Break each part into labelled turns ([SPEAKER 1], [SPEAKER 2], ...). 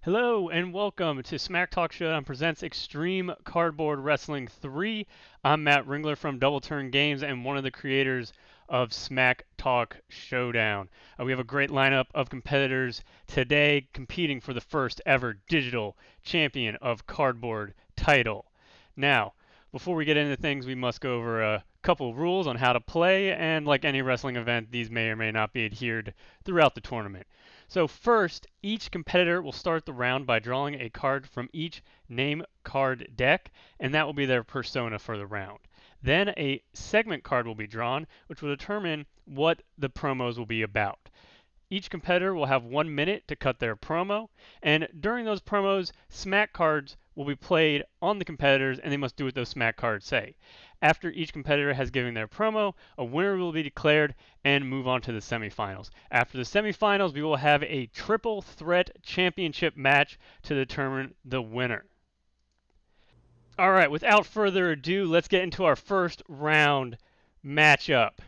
[SPEAKER 1] Hello and welcome to Smack Talk Showdown presents Extreme Cardboard Wrestling 3. I'm Matt Ringler from Double Turn Games and one of the creators of Smack Talk Showdown. We have a great lineup of competitors today competing for the first ever digital champion of cardboard title. Now, before we get into things, we must go over a couple rules on how to play, and like any wrestling event, these may or may not be adhered throughout the tournament. So first, each competitor will start the round by drawing a card from each name card deck, and that will be their persona for the round. Then a segment card will be drawn, which will determine what the promos will be about. Each competitor will have 1 minute to cut their promo, and during those promos, smack cards will be played on the competitors, and they must do what those smack cards say. After each competitor has given their promo, a winner will be declared and move on to the semifinals. After the semifinals, we will have a triple threat championship match to determine the winner. All right, without further ado, let's get into our first round matchup.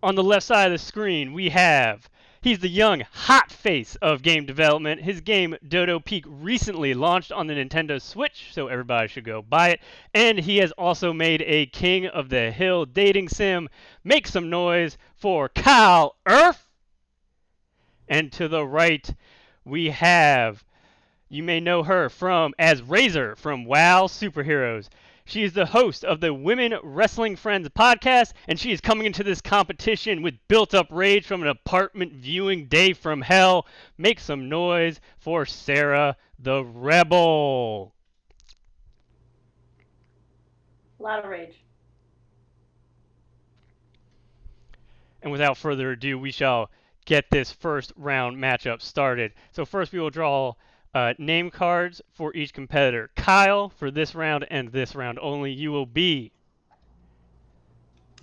[SPEAKER 1] On the left side of the screen, we have, he's the young, hot face of game development. His game, Dodo Peak, recently launched on the Nintendo Switch, so everybody should go buy it. And he has also made a King of the Hill dating sim. Make some noise for Kyle Earth. And to the right, we have, you may know her as Razor from WoW Superheroes. She is the host of the Women Wrestling Friends podcast, and she is coming into this competition with built-up rage from an apartment viewing day from hell. Make some noise for Sarah the Rebel.
[SPEAKER 2] A lot of rage.
[SPEAKER 1] And without further ado, we shall get this first round matchup started. So first we will draw name cards for each competitor. Kyle, for this round and this round only, you will be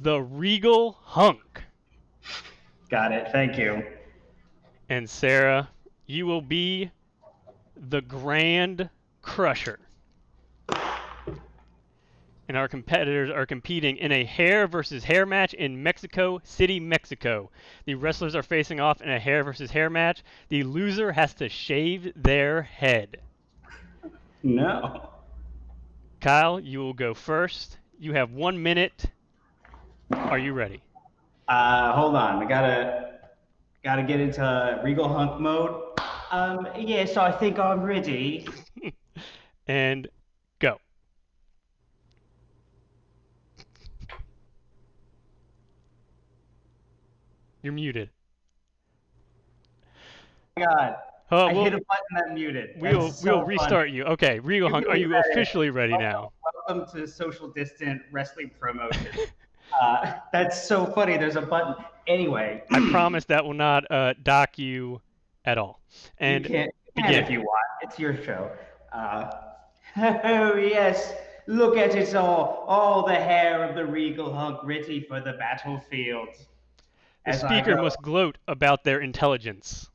[SPEAKER 1] the Regal Hunk.
[SPEAKER 3] Got it. Thank you.
[SPEAKER 1] And Sarah, you will be the Grand Crusher. And our competitors are competing in a hair versus hair match in Mexico City, Mexico. The wrestlers are facing off in a hair versus hair match. The loser has to shave their head.
[SPEAKER 3] No.
[SPEAKER 1] Kyle, you will go first. You have 1 minute. Are you ready?
[SPEAKER 3] Hold on. I gotta get into Regal Hunk mode. Yes, I think I'm ready.
[SPEAKER 1] And go. You're muted.
[SPEAKER 3] Oh my God. I hit a button that muted.
[SPEAKER 1] We'll restart you. Okay, Regal Hunk, are you officially ready now?
[SPEAKER 3] Welcome to social distant wrestling promotion. That's so funny. There's a button. Anyway.
[SPEAKER 1] I promise that will not dock you at all. And
[SPEAKER 3] you can if you want. It's your show. Oh, yes. Look at it all the hair of the Regal Hunk ready for the battlefield.
[SPEAKER 1] The speaker must gloat about their intelligence.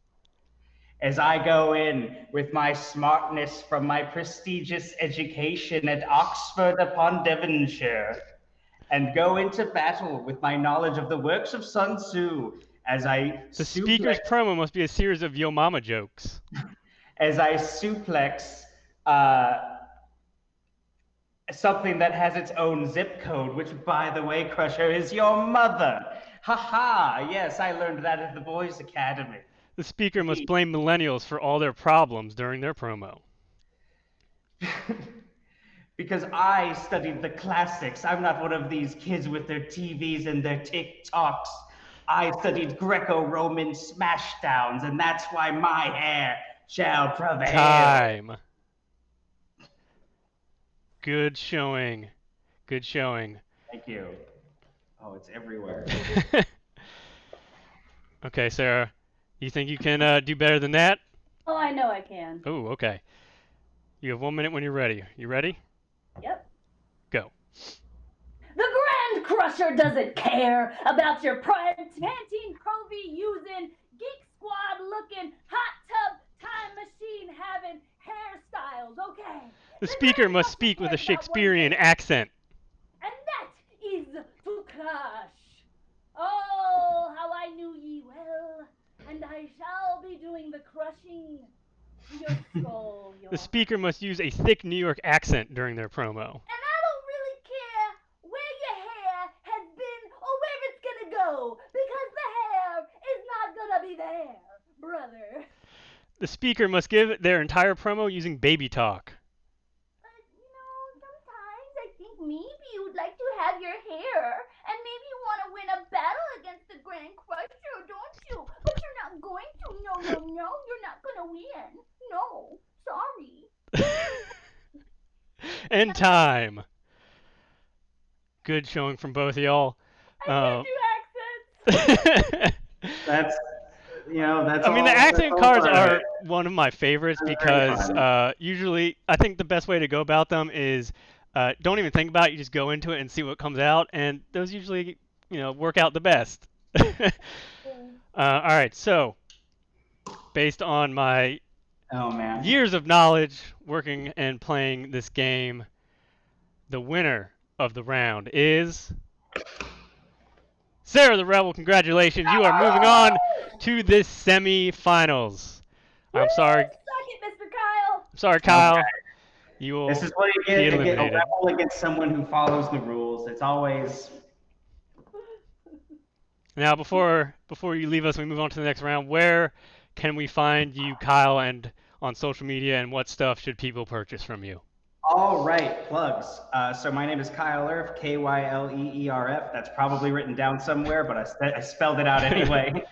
[SPEAKER 3] As I go in with my smartness from my prestigious education at Oxford upon Devonshire, and go into battle with my knowledge of the works of Sun Tzu,
[SPEAKER 1] The speaker's promo must be a series of Yo Mama jokes.
[SPEAKER 3] As I suplex something that has its own zip code, which, by the way, Crusher, is your mother. Ha! Yes, I learned that at the Boys Academy.
[SPEAKER 1] The speaker must blame millennials for all their problems during their promo.
[SPEAKER 3] Because I studied the classics. I'm not one of these kids with their TVs and their TikToks. I studied Greco-Roman smashdowns, and that's why my hair shall prevail.
[SPEAKER 1] Time. Good showing.
[SPEAKER 3] Thank you. Oh, it's everywhere.
[SPEAKER 1] Okay, Sarah. You think you can do better than that?
[SPEAKER 2] Oh, I know I can.
[SPEAKER 1] Oh, okay. You have 1 minute when you're ready. You ready?
[SPEAKER 2] Yep.
[SPEAKER 1] Go.
[SPEAKER 2] The Grand Crusher doesn't care about your Pantene Pro-V using, Geek Squad looking, hot tub time machine having hairstyles, okay?
[SPEAKER 1] The speaker must speak with a Shakespearean accent.
[SPEAKER 2] And that is to clash. Oh, how I knew ye well, and I shall be doing the crushing to your
[SPEAKER 1] The speaker must use a thick New York accent during their promo.
[SPEAKER 2] And I don't really care where your hair has been or where it's gonna go, because the hair is not gonna be there, brother.
[SPEAKER 1] The speaker must give their entire promo using baby talk.
[SPEAKER 2] But, sometimes I think maybe you'd like to have your hair, and maybe you want to win a battle against the Grand Crusher, don't you? But you're not going to. No, you're not gonna win. No, sorry.
[SPEAKER 1] And time. Good showing from both of y'all.
[SPEAKER 2] I can't do accents.
[SPEAKER 3] That's
[SPEAKER 1] I mean, the accent cards are one of my favorites because usually I think the best way to go about them is don't even think about it. You just go into it and see what comes out, and those usually, work out the best. All right, so based on my years of knowledge working and playing this game, the winner of the round is Sarah the Rebel. Congratulations, you are moving on to the semi-finals. I'm sorry.
[SPEAKER 2] Suck it, Mr. Kyle.
[SPEAKER 1] I'm sorry, Kyle.
[SPEAKER 3] Okay.
[SPEAKER 1] You will
[SPEAKER 3] This is what you
[SPEAKER 1] be
[SPEAKER 3] get to get a
[SPEAKER 1] eliminated.
[SPEAKER 3] rebel against someone who follows the rules. It's always.
[SPEAKER 1] Now, before you leave us, we move on to the next round. Where can we find you, Kyle, and on social media, and what stuff should people purchase from you?
[SPEAKER 3] All right, plugs. So my name is Kyle Erf, Kyleeerf. That's probably written down somewhere, but I spelled it out anyway.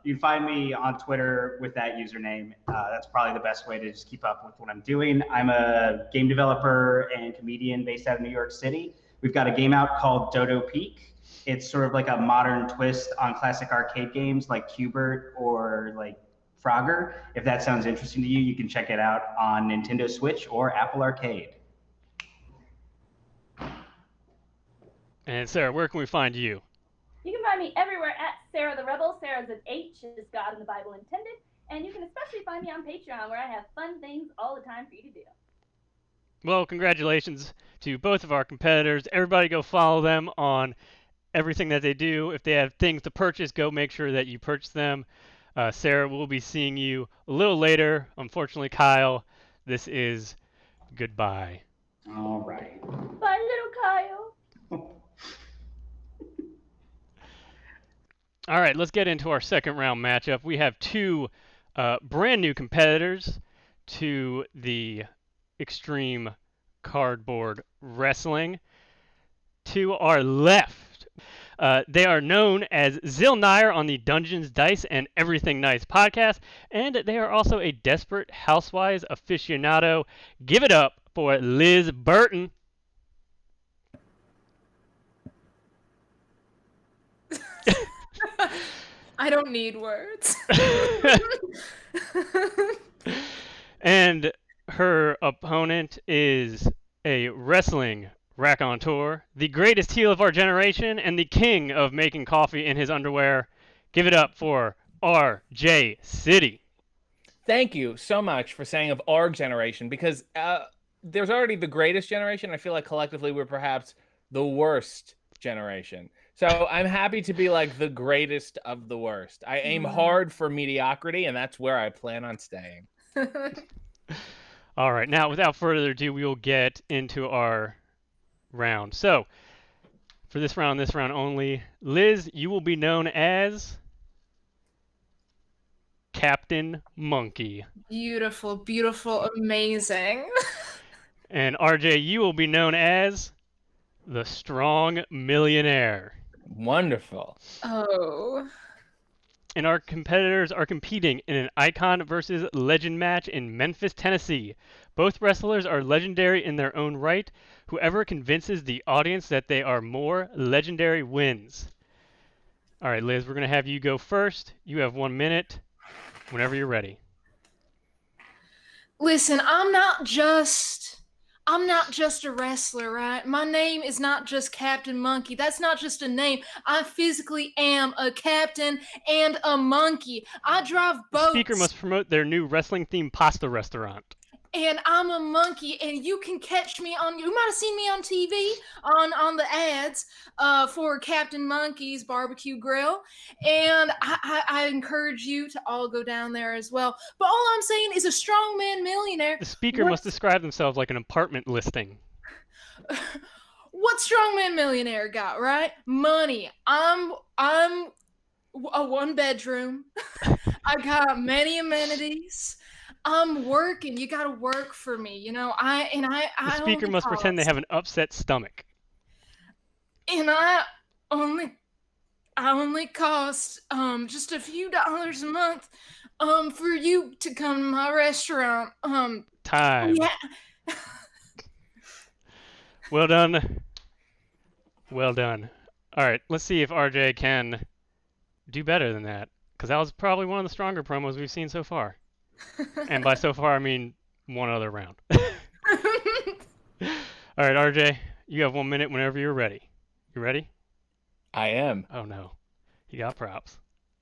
[SPEAKER 3] You can find me on Twitter with that username. That's probably the best way to just keep up with what I'm doing. I'm a game developer and comedian based out of New York City. We've got a game out called Dodo Peak. It's sort of like a modern twist on classic arcade games like Q*bert or like Frogger. If that sounds interesting to you, you can check it out on Nintendo Switch or Apple Arcade.
[SPEAKER 1] And Sarah, where can we find you?
[SPEAKER 2] You can find me everywhere at Sarah the Rebel. Sarah's an H, as God in the Bible intended. And you can especially find me on Patreon, where I have fun things all the time for you to do.
[SPEAKER 1] Well, congratulations to both of our competitors. Everybody go follow them on everything that they do. If they have things to purchase, go make sure that you purchase them. Sarah, we'll be seeing you a little later. Unfortunately, Kyle, this is goodbye.
[SPEAKER 3] All right.
[SPEAKER 2] Bye, little Kyle.
[SPEAKER 1] All right, let's get into our second round matchup. We have two brand new competitors to the Extreme Cardboard Wrestling. To our left, they are known as Zill Nair on the Dungeons, Dice, and Everything Nice podcast, and they are also a desperate housewives aficionado. Give it up for Liz Burton.
[SPEAKER 4] I don't need words.
[SPEAKER 1] And her opponent is a wrestling raconteur, the greatest heel of our generation, and the king of making coffee in his underwear. Give it up for RJ City.
[SPEAKER 5] Thank you so much for saying of our generation, because there's already the greatest generation. I feel like collectively we're perhaps the worst generation. So I'm happy to be like the greatest of the worst. I aim hard for mediocrity, and that's where I plan on staying.
[SPEAKER 1] All right, now without further ado, we will get into our round. So, for this round only, Liz, you will be known as Captain Monkey.
[SPEAKER 4] Beautiful, beautiful, amazing.
[SPEAKER 1] And RJ, you will be known as the Strong Millionaire.
[SPEAKER 5] Wonderful.
[SPEAKER 4] Oh.
[SPEAKER 1] And our competitors are competing in an Icon versus Legend match in Memphis, Tennessee. Both wrestlers are legendary in their own right. Whoever convinces the audience that they are more legendary wins. All right, Liz, we're going to have you go first. You have 1 minute whenever you're ready.
[SPEAKER 4] Listen, I'm not just a wrestler, right? My name is not just Captain Monkey. That's not just a name. I physically am a captain and a monkey. I drive boats.
[SPEAKER 1] The speaker must promote their new wrestling-themed pasta restaurant.
[SPEAKER 4] and I'm a monkey, and you can catch me on. You might have seen me on TV on the ads for Captain Monkey's Barbecue Grill, and I encourage you to all go down there as well. But all I'm saying is a strongman millionaire.
[SPEAKER 1] The speaker must describe themselves like an apartment listing.
[SPEAKER 4] What strongman millionaire got, right? Money. I'm a 1-bedroom. I got many amenities. I'm working. You gotta work for me, you know.
[SPEAKER 1] The speaker must pretend they have an upset stomach.
[SPEAKER 4] And I only cost just a few dollars a month for you to come to my restaurant.
[SPEAKER 1] Time.
[SPEAKER 4] Yeah.
[SPEAKER 1] Well done. Well done. All right, let's see if RJ can do better than that, because that was probably one of the stronger promos we've seen so far. And by so far, I mean one other round. All right, RJ, you have 1 minute whenever you're ready. You ready?
[SPEAKER 5] I am.
[SPEAKER 1] Oh, no. You got props.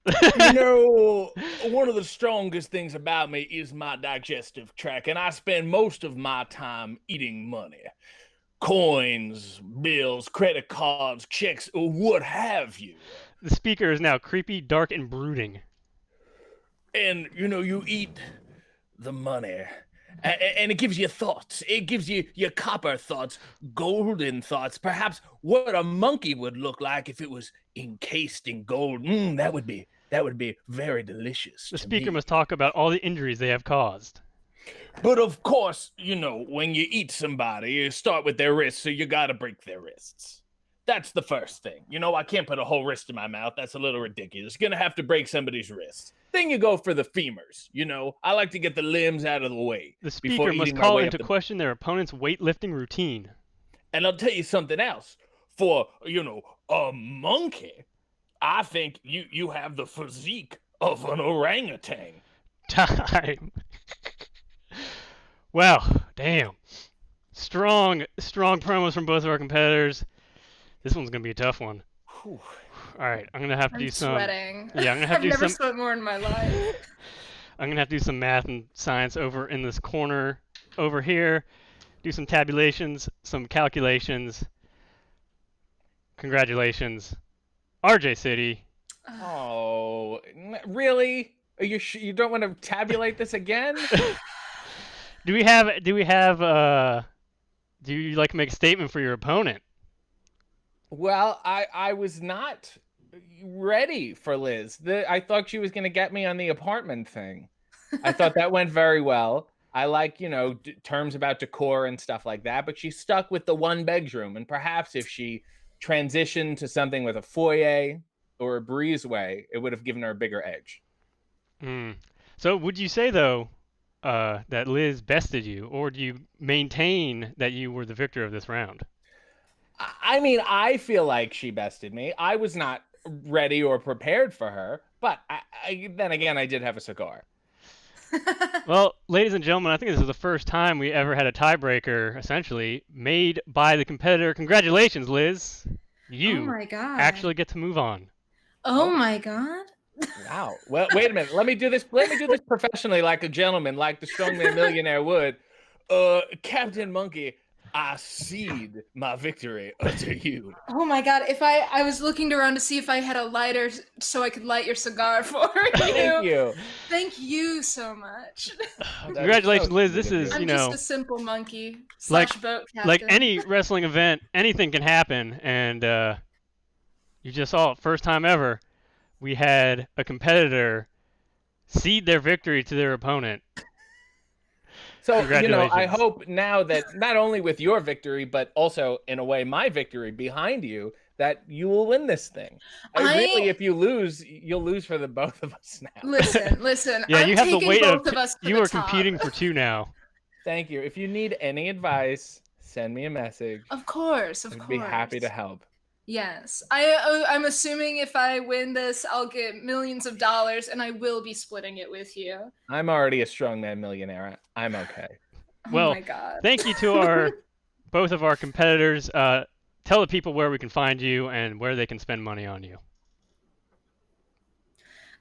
[SPEAKER 5] You know, one of the strongest things about me is my digestive tract, and I spend most of my time eating money. Coins, bills, credit cards, checks, what have you.
[SPEAKER 1] The speaker is now creepy, dark, and brooding.
[SPEAKER 5] And, you know, you eat the money, and it gives you thoughts. It gives you your copper thoughts, golden thoughts, perhaps what a monkey would look like if it was encased in gold. That would be very delicious.
[SPEAKER 1] The speaker must talk about all the injuries they have caused.
[SPEAKER 5] But of course, you know, when you eat somebody, you start with their wrists, so you gotta break their wrists. That's the first thing. You know, I can't put a whole wrist in my mouth. That's a little ridiculous. Gonna have to break somebody's wrist. Then you go for the femurs. You know, I like to get the limbs out of the way.
[SPEAKER 1] The speaker must call into question their opponent's weightlifting routine.
[SPEAKER 5] And I'll tell you something else. For, you know, a monkey, I think you have the physique of an orangutan.
[SPEAKER 1] Time. Wow, damn. Strong promos from both of our competitors. This one's gonna be a tough one.
[SPEAKER 5] Whew.
[SPEAKER 1] All right, I'm gonna have to do some.
[SPEAKER 4] Sweating.
[SPEAKER 1] Yeah, I'm gonna have to do
[SPEAKER 4] I've never
[SPEAKER 1] some.
[SPEAKER 4] sweat more in my life.
[SPEAKER 1] I'm gonna have to do some math and science over in this corner over here. Do some tabulations, some calculations. Congratulations, RJ City.
[SPEAKER 5] Oh, really? Are you don't want to tabulate this again?
[SPEAKER 1] Do you like to make a statement for your opponent?
[SPEAKER 5] Well, I was not ready for Liz. I thought she was going to get me on the apartment thing. I thought that went very well. I like, you know, terms about decor and stuff like that, but she stuck with the 1-bedroom, and perhaps if she transitioned to something with a foyer or a breezeway, it would have given her a bigger edge.
[SPEAKER 1] So would you say, though, that Liz bested you, or do you maintain that you were the victor of this round?
[SPEAKER 5] I mean, I feel like she bested me. I was not ready or prepared for her, but then again, I did have a cigar.
[SPEAKER 1] Well, ladies and gentlemen, I think this is the first time we ever had a tiebreaker, essentially, made by the competitor. Congratulations, Liz. You
[SPEAKER 4] Oh my god.
[SPEAKER 1] actually get to move on.
[SPEAKER 4] Oh my god.
[SPEAKER 5] Wow. Well, wait a minute. Let me do this professionally, like a gentleman, like the strongman millionaire would. Captain Monkey, I cede my victory unto you.
[SPEAKER 4] Oh my god, if I was looking around to see if I had a lighter so I could light your cigar for you.
[SPEAKER 5] Thank you.
[SPEAKER 4] Thank you so much.
[SPEAKER 1] Congratulations, Liz. This is,
[SPEAKER 4] I'm
[SPEAKER 1] you know,
[SPEAKER 4] just a simple monkey /
[SPEAKER 1] like-
[SPEAKER 4] boat captain.
[SPEAKER 1] like any wrestling event, anything can happen, and you just saw it, first time ever, we had a competitor cede their victory to their opponent.
[SPEAKER 5] So, you know, I hope now that not only with your victory, but also, in a way, my victory behind you, that you will win this thing. Really, if you lose, you'll lose for the both of us now.
[SPEAKER 4] Listen.
[SPEAKER 1] Yeah,
[SPEAKER 4] I'm
[SPEAKER 1] you have the
[SPEAKER 4] taking
[SPEAKER 1] weight
[SPEAKER 4] both
[SPEAKER 1] of
[SPEAKER 4] of us to
[SPEAKER 1] you
[SPEAKER 4] the
[SPEAKER 1] are
[SPEAKER 4] top.
[SPEAKER 1] competing for 2 now.
[SPEAKER 5] Thank you. If you need any advice, send me a message.
[SPEAKER 4] Of course.
[SPEAKER 5] I'd be happy to help.
[SPEAKER 4] Yes. I'm assuming if I win this, I'll get millions of dollars, and I will be splitting it with you.
[SPEAKER 5] I'm already a strongman millionaire. I'm okay.
[SPEAKER 1] Well,
[SPEAKER 4] oh my god.
[SPEAKER 1] Thank you to both of our competitors. Tell the people where we can find you and where they can spend money on you.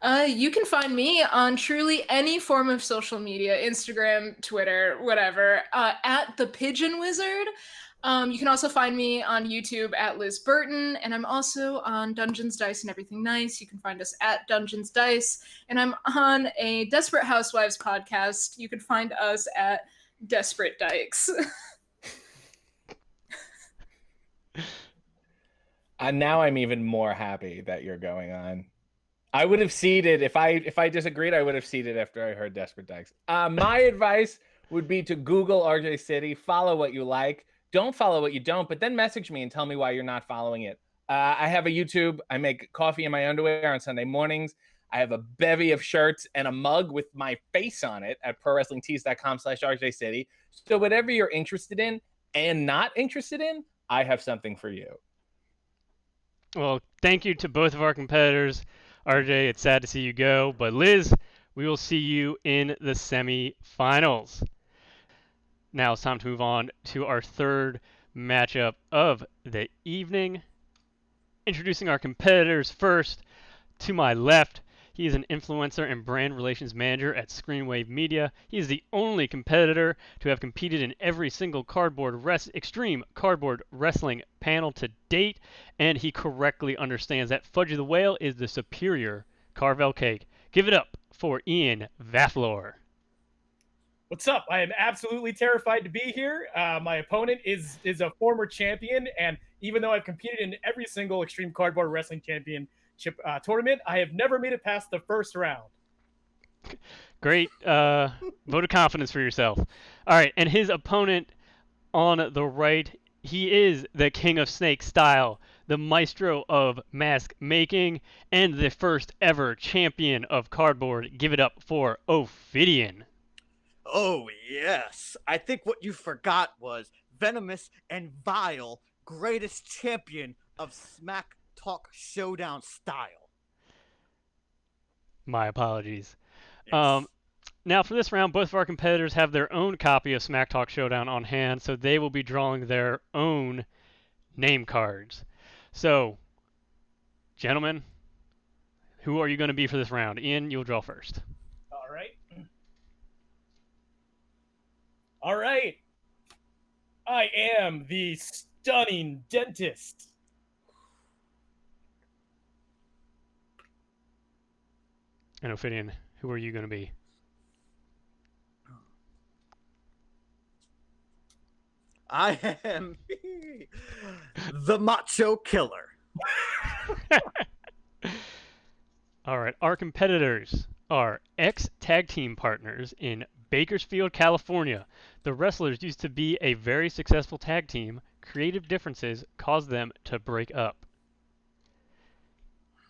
[SPEAKER 4] You can find me on truly any form of social media, Instagram, Twitter, whatever, at the Pigeon Wizard. You can also find me on YouTube at Liz Burton, and I'm also on Dungeons, Dice, and Everything Nice. You can find us at Dungeons Dice, and I'm on a Desperate Housewives podcast. You can find us at Desperate Dykes.
[SPEAKER 5] Now I'm even more happy that you're going on. I would have ceded if I disagreed. I would have ceded after I heard Desperate Dykes. My advice would be to Google RJ City, follow what you like, don't follow what you don't, but then message me and tell me why you're not following it. I have a YouTube. I make coffee in my underwear on Sunday mornings. I have a bevy of shirts and a mug with my face on it at prowrestlingtees.com/RJ City. So whatever you're interested in and not interested in, I have something for you.
[SPEAKER 1] Well, thank you to both of our competitors. RJ, it's sad to see you go, but Liz, we will see you in the semifinals. Now it's time to move on to our third matchup of the evening. Introducing our competitors first, to my left, he is an influencer and brand relations manager at Screenwave Media. He is the only competitor to have competed in every single extreme cardboard wrestling panel to date, and he correctly understands that Fudgy the Whale is the superior Carvel cake. Give it up for Ian Vaflor.
[SPEAKER 6] What's up? I am absolutely terrified to be here. My opponent is a former champion, and even though I've competed in every single Extreme Cardboard Wrestling Championship tournament, I have never made it past the first round.
[SPEAKER 1] Great vote of confidence for yourself. All right, and his opponent on the right, he is the King of Snake Style, the maestro of mask making, and the first ever champion of cardboard. Give it up for Ophidian.
[SPEAKER 7] Oh, yes. I think what you forgot was venomous and vile, greatest champion of Smack Talk Showdown style.
[SPEAKER 1] My apologies.
[SPEAKER 7] Yes.
[SPEAKER 1] Now for this round, both of our competitors have their own copy of Smack Talk Showdown on hand, so they will be drawing their own name cards. So, gentlemen, who are you going to be for this round? Ian, you'll draw first.
[SPEAKER 6] All right. All right. I am the stunning dentist.
[SPEAKER 1] And Ophidian, who are you going to be?
[SPEAKER 7] I am the Macho Killer.
[SPEAKER 1] All right, our competitors are ex-tag team partners in Bakersfield, California. The wrestlers used to be a very successful tag team. Creative differences caused them to break up.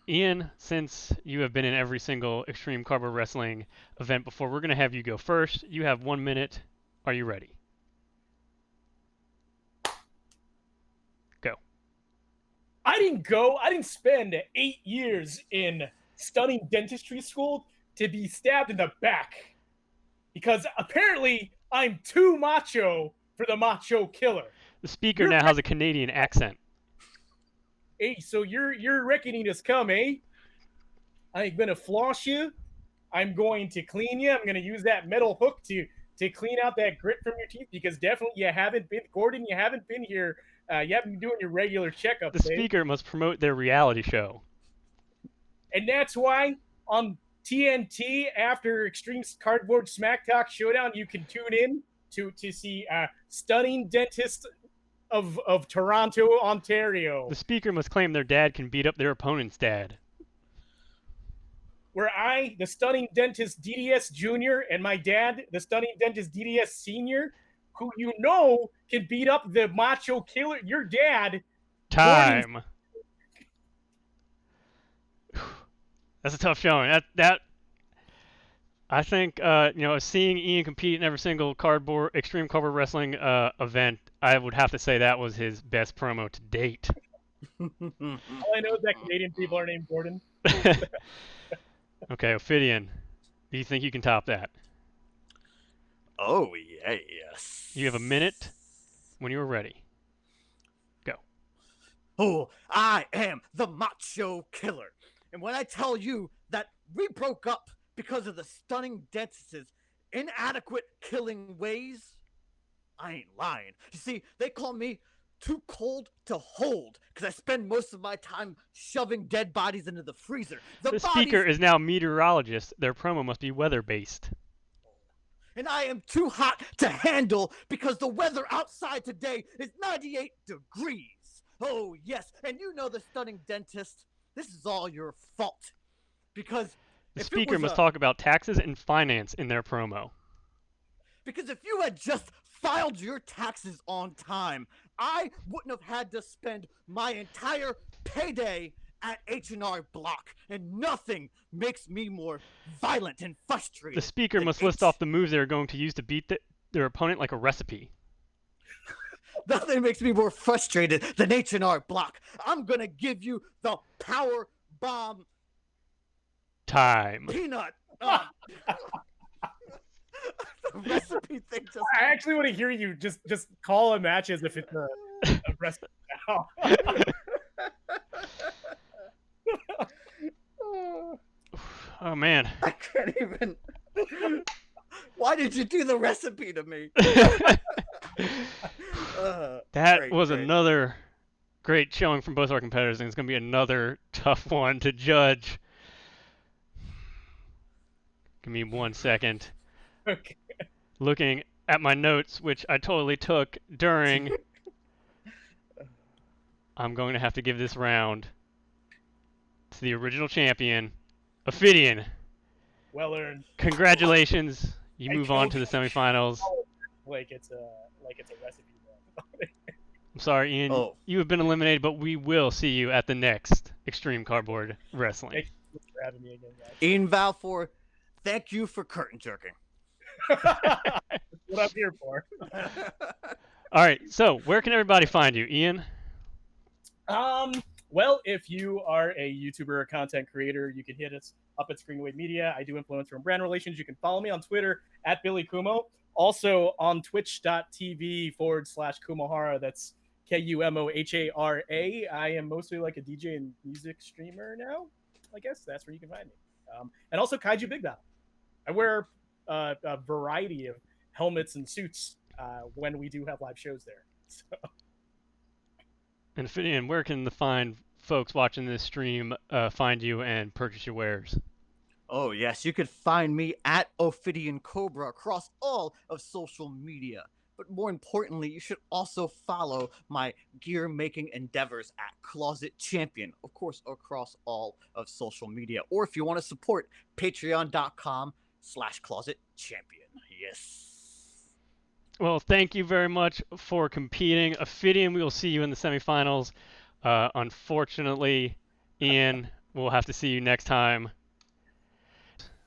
[SPEAKER 1] Ian, since you have been in every single Extreme Cardboard Wrestling event before, we're going to have you go first. You have 1 minute. Are you ready? Go.
[SPEAKER 6] I didn't spend 8 years in stunning dentistry school to be stabbed in the back. Because apparently I'm too macho for the Macho Killer.
[SPEAKER 1] The speaker now has a Canadian accent.
[SPEAKER 6] Hey, so you're reckoning us come, eh? I'm gonna floss you. I'm going to clean you. I'm gonna use that metal hook to clean out that grit from your teeth, because definitely you haven't been, Gordon, you haven't been here. You haven't been doing your regular checkups.
[SPEAKER 1] The speaker must promote their reality show.
[SPEAKER 6] And that's why on TNT, after Extreme Cardboard Smack Talk Showdown, you can tune in to see Stunning Dentist of Toronto, Ontario.
[SPEAKER 1] The speaker must claim their dad can beat up their opponent's dad.
[SPEAKER 6] Where I, the Stunning Dentist DDS Jr., and my dad, the Stunning Dentist DDS Senior, who you know can beat up the Macho Killer, your dad.
[SPEAKER 1] Time. That's a tough showing. That I think seeing Ian compete in every single Extreme Cardboard Wrestling event, I would have to say that was his best promo to date.
[SPEAKER 6] All I know is that Canadian people are named Gordon.
[SPEAKER 1] Okay, Ophidian, do you think you can top that?
[SPEAKER 7] Oh, yes.
[SPEAKER 1] You have a minute when you are ready. Go.
[SPEAKER 7] Oh, I am the Macho Killer. And when I tell you that We broke up because of the stunning dentist's inadequate killing ways. I ain't lying. You see, they call me too cold to hold because I spend most of my time shoving dead bodies into the freezer.
[SPEAKER 1] The speaker is now meteorologist. Their promo must be weather-based.
[SPEAKER 7] And I am too hot to handle because the weather outside today is 98 degrees. Oh, yes. And you know the stunning dentist. This is all your fault. Because
[SPEAKER 1] the speaker must talk about taxes and finance in their promo.
[SPEAKER 7] Because if you had just filed your taxes on time, I wouldn't have had to spend my entire payday at H&R Block, and nothing makes me more violent and frustrated.
[SPEAKER 1] The speaker must list off the moves they're going to use to beat their opponent like a recipe.
[SPEAKER 7] Nothing makes me more frustrated than H&R Block. I'm gonna give you the power bomb
[SPEAKER 1] time.
[SPEAKER 7] Peanut. The recipe thing just.
[SPEAKER 6] I actually want to hear you just call a match as if it's a recipe now.
[SPEAKER 1] Oh man.
[SPEAKER 7] I can't even. Why did you do the recipe to me?
[SPEAKER 1] That was another great showing from both our competitors, and it's going to be another tough one to judge. Give me 1 second.
[SPEAKER 6] Okay.
[SPEAKER 1] Looking at my notes, which I totally took during. I'm going to have to give this round to the original champion, Ophidian.
[SPEAKER 6] Well earned.
[SPEAKER 1] Congratulations. You move on to the semifinals.
[SPEAKER 6] Like it's a recipe.
[SPEAKER 1] I'm sorry, Ian.
[SPEAKER 7] Oh.
[SPEAKER 1] You have been eliminated, but we will see you at the next Extreme Cardboard Wrestling.
[SPEAKER 6] Thank you for having me again, guys.
[SPEAKER 7] Ian Vaflor, thank you for curtain jerking.
[SPEAKER 6] That's what I'm here for.
[SPEAKER 1] All right, so where can everybody find you, Ian?
[SPEAKER 6] Well, if you are a YouTuber or content creator, you can hit us up at Screenwave Media. I do influencer and brand relations. You can follow me on Twitter at Billy Kumo. Also on twitch.tv/Kumohara. That's Kumohara. I am mostly like a DJ and music streamer now. I guess that's where you can find me. And also Kaiju Big Battle. I wear a variety of helmets and suits when we do have live shows there. So.
[SPEAKER 1] And Ophidian, where can the fine folks watching this stream find you and purchase your wares?
[SPEAKER 7] Oh, yes, you could find me at Ophidian Cobra across all of social media. But more importantly, you should also follow my gear-making endeavors at Closet Champion, of course, across all of social media. Or if you want to support, patreon.com/Closet Champion. Yes.
[SPEAKER 1] Well, thank you very much for competing. Ophidian, we will see you in the semifinals. Unfortunately, Ian, we'll have to see you next time.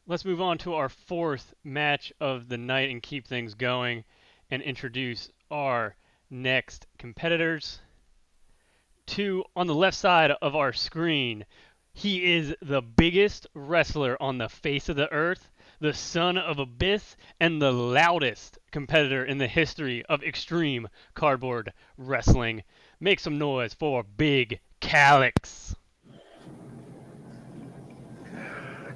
[SPEAKER 1] Let's move on to our fourth match of the night and keep things going and introduce our next competitors. On the left side of our screen, he is the biggest wrestler on the face of the earth, the son of Abyss, and the loudest competitor in the history of Extreme Cardboard Wrestling. Make some noise for Big Callux.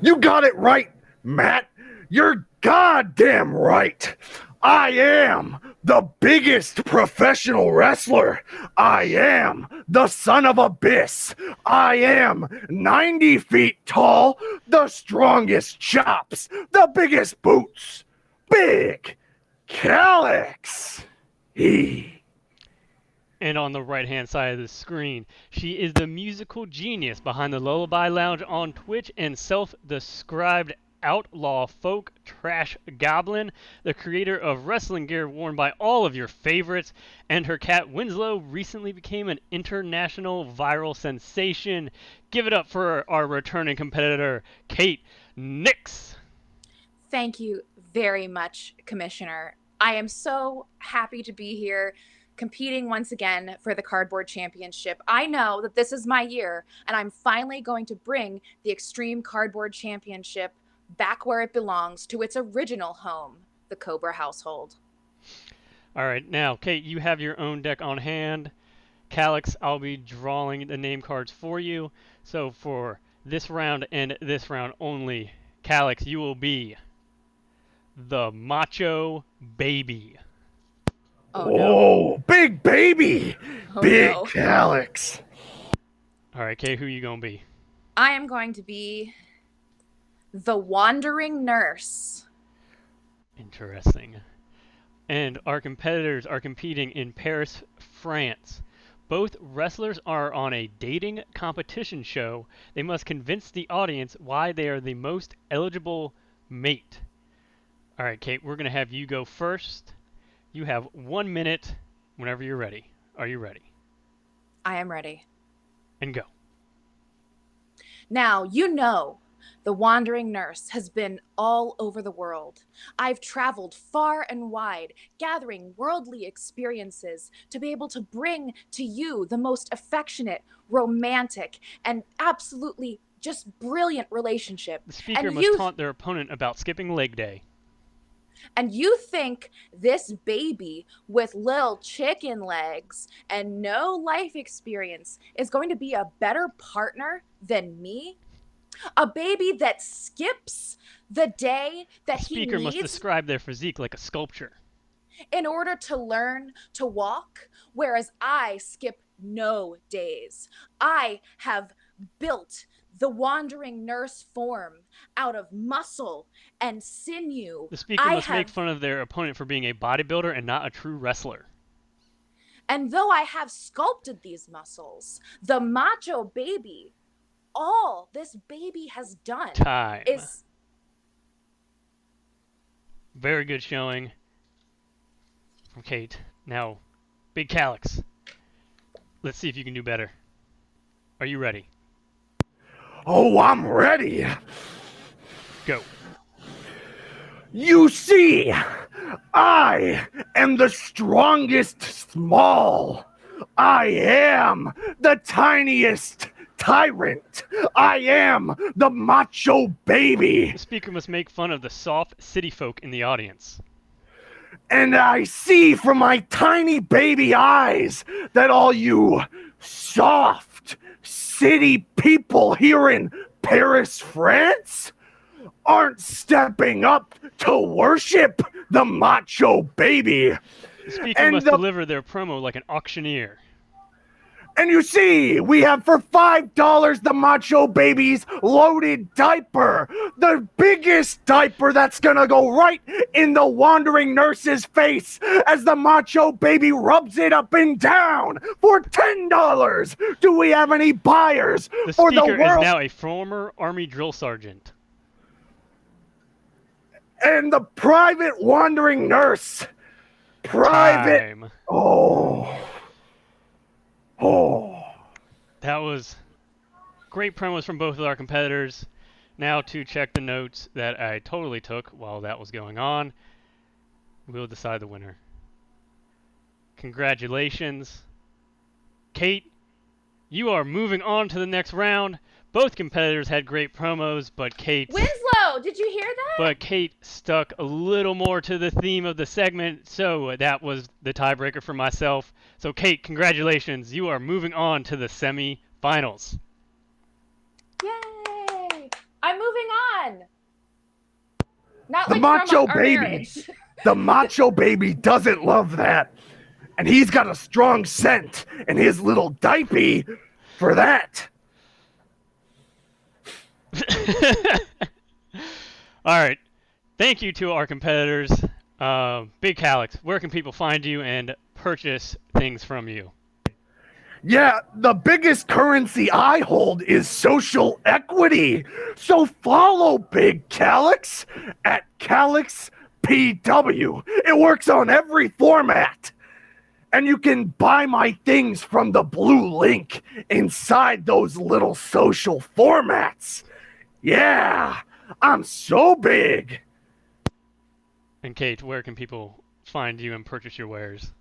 [SPEAKER 8] You got it right, Matt. You're goddamn right. I am the biggest professional wrestler. I am the son of Abyss. I am 90 feet tall, the strongest chops, the biggest boots. Big Callux.
[SPEAKER 1] And on the right-hand side of the screen, she is the musical genius behind the Lullaby Lounge on Twitch and self-described outlaw folk trash goblin, the creator of wrestling gear worn by all of your favorites, and her cat Winslow recently became an international viral sensation. Give it up for our returning competitor, Kate Nix.
[SPEAKER 9] Thank you very much, Commissioner. I am so happy to be here competing once again for the Cardboard Championship. I know that this is my year, and I'm finally going to bring the Extreme Cardboard Championship back where it belongs, to its original home, the Cobra household.
[SPEAKER 1] All right, now, Kate, you have your own deck on hand. Callux, I'll be drawing the name cards for you. So for this round and this round only, Callux, you will be the Macho Baby.
[SPEAKER 9] Oh no.
[SPEAKER 8] Big baby!
[SPEAKER 9] Oh,
[SPEAKER 8] Big
[SPEAKER 9] no.
[SPEAKER 8] Callux!
[SPEAKER 1] All right, Kay, who you gonna be?
[SPEAKER 9] I am going to be the Wandering Nurse.
[SPEAKER 1] Interesting. And our competitors are competing in Paris, France. Both wrestlers are on a dating competition show. They must convince the audience why they are the most eligible mate. All right, Kate, we're going to have you go first. You have 1 minute whenever you're ready. Are you ready?
[SPEAKER 9] I am ready.
[SPEAKER 1] And go.
[SPEAKER 9] Now, you know, the Wandering Nurse has been all over the world. I've traveled far and wide, gathering worldly experiences to be able to bring to you the most affectionate, romantic, and absolutely just brilliant relationship.
[SPEAKER 1] The speaker
[SPEAKER 9] And
[SPEAKER 1] must taunt their opponent about skipping leg day.
[SPEAKER 9] And you think this baby with little chicken legs and no life experience is going to be a better partner than me? A baby that skips the day that
[SPEAKER 1] The
[SPEAKER 9] he
[SPEAKER 1] speaker must
[SPEAKER 9] needs
[SPEAKER 1] describe their physique like a sculpture.
[SPEAKER 9] in order to learn to walk, whereas I skip no days. I have built the Wandering Nurse form out of muscle and sinew.
[SPEAKER 1] The speaker must make fun of their opponent for being a bodybuilder and not a true wrestler.
[SPEAKER 9] And though I have sculpted these muscles, the Macho Baby, all this baby has done
[SPEAKER 1] Time.
[SPEAKER 9] is...
[SPEAKER 1] Very good showing from Kate. Now, Big Callux. Let's see if you can do better. Are you ready?
[SPEAKER 8] Oh, I'm ready!
[SPEAKER 1] Go.
[SPEAKER 8] You see, I am the strongest small. I am the tiniest tyrant. I am the Macho Baby.
[SPEAKER 1] The speaker must make fun of the soft city folk in the audience.
[SPEAKER 8] And I see from my tiny baby eyes that all you soft city people here in Paris, France, aren't stepping up to worship the Macho Baby.
[SPEAKER 1] The speaker must deliver their promo like an auctioneer.
[SPEAKER 8] And you see, we have for $5 the Macho Baby's loaded diaper. The biggest diaper that's gonna go right in the Wandering Nurse's face as the Macho Baby rubs it up and down for $10. Do we have any buyers
[SPEAKER 1] The
[SPEAKER 8] for the
[SPEAKER 1] speaker
[SPEAKER 8] world?
[SPEAKER 1] is now a former Army drill sergeant.
[SPEAKER 8] And the private Wandering Nurse. Private.
[SPEAKER 1] Time.
[SPEAKER 8] Oh.
[SPEAKER 1] That was great promos from both of our competitors. Now to check the notes that I totally took while that was going on. We'll decide the winner. Congratulations. Kate, you are moving on to the next round. Both competitors had great promos, but
[SPEAKER 9] Winslow, did you hear that?
[SPEAKER 1] But Kate stuck a little more to the theme of the segment, so that was the tiebreaker for myself. So Kate, congratulations. You are moving on to the semi-finals.
[SPEAKER 9] Yay! I'm moving on. Not
[SPEAKER 8] The
[SPEAKER 9] like
[SPEAKER 8] Macho
[SPEAKER 9] from our
[SPEAKER 8] Baby.
[SPEAKER 9] marriage.
[SPEAKER 8] The Macho Baby doesn't love that. And he's got a strong scent in his little diaper for that.
[SPEAKER 1] All right. Thank you to our competitors. Big Callux, where can people find you and purchase things from you?
[SPEAKER 8] Yeah, the biggest currency I hold is social equity. So follow Big Callux at Callux PW. It works on every format. And you can buy my things from the blue link inside those little social formats. Yeah, I'm so big.
[SPEAKER 1] And Kate, where can people find you and purchase your wares?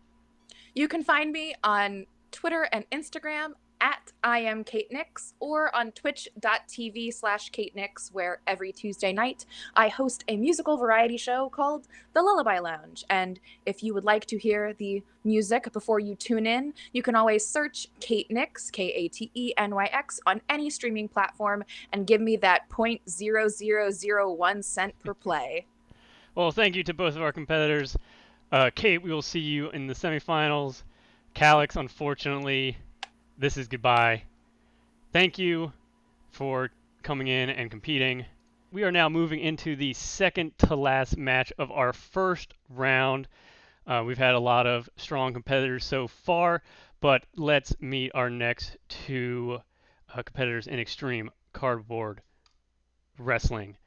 [SPEAKER 9] You can find me on Twitter and Instagram at IamKateNix or on twitch.tv/KateNix, where every Tuesday night I host a musical variety show called The Lullaby Lounge. And if you would like to hear the music before you tune in, you can always search KateNix, KateNyx, on any streaming platform and give me that 0.0001 cent per play.
[SPEAKER 1] Well, thank you to both of our competitors. Kate, we will see you in the semifinals. Callux, unfortunately, this is goodbye. Thank you for coming in and competing. We are now moving into the second to last match of our first round. We've had a lot of strong competitors so far, but let's meet our next two competitors in Extreme Cardboard Wrestling.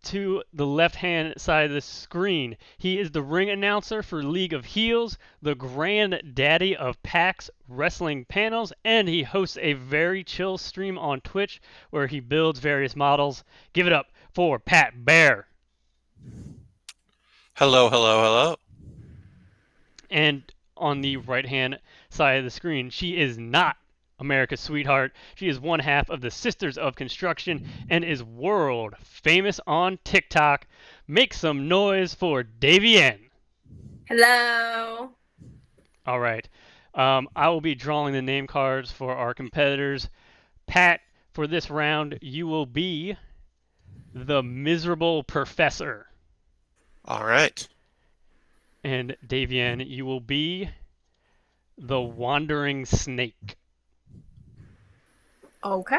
[SPEAKER 1] To the left-hand side of the screen, he is the ring announcer for League of Heels, the granddaddy of PAX wrestling panels, and he hosts a very chill stream on Twitch where he builds various models. Give it up for Pat Baer.
[SPEAKER 10] Hello, hello, hello.
[SPEAKER 1] And on the right-hand side of the screen, she is not America's sweetheart. She is one half of the Sisters of Construction and is world famous on TikTok. Make some noise for Davienne.
[SPEAKER 11] Hello.
[SPEAKER 1] All right. I will be drawing the name cards for our competitors. Pat, for this round, you will be the miserable professor.
[SPEAKER 10] All right.
[SPEAKER 1] And Davienne, you will be the wandering snake.
[SPEAKER 11] Okay.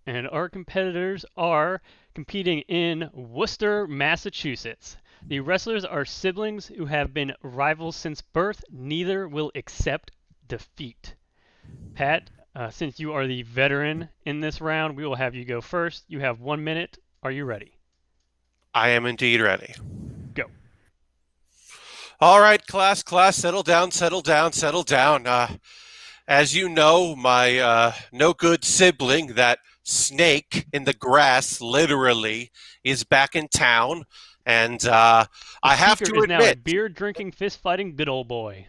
[SPEAKER 1] And our competitors are competing in Worcester, Massachusetts. The wrestlers are siblings who have been rivals since birth. Neither will accept defeat. Pat, since you are the veteran in this round, we will have you go first. You have 1 minute. Are you ready?
[SPEAKER 10] I am indeed ready.
[SPEAKER 1] Go.
[SPEAKER 10] All right, class, settle down. As you know, my no good sibling, that snake in the grass, literally, is back in town. And I have to
[SPEAKER 1] admit, now a
[SPEAKER 10] admit,
[SPEAKER 1] beer-drinking, fist-fighting good old boy.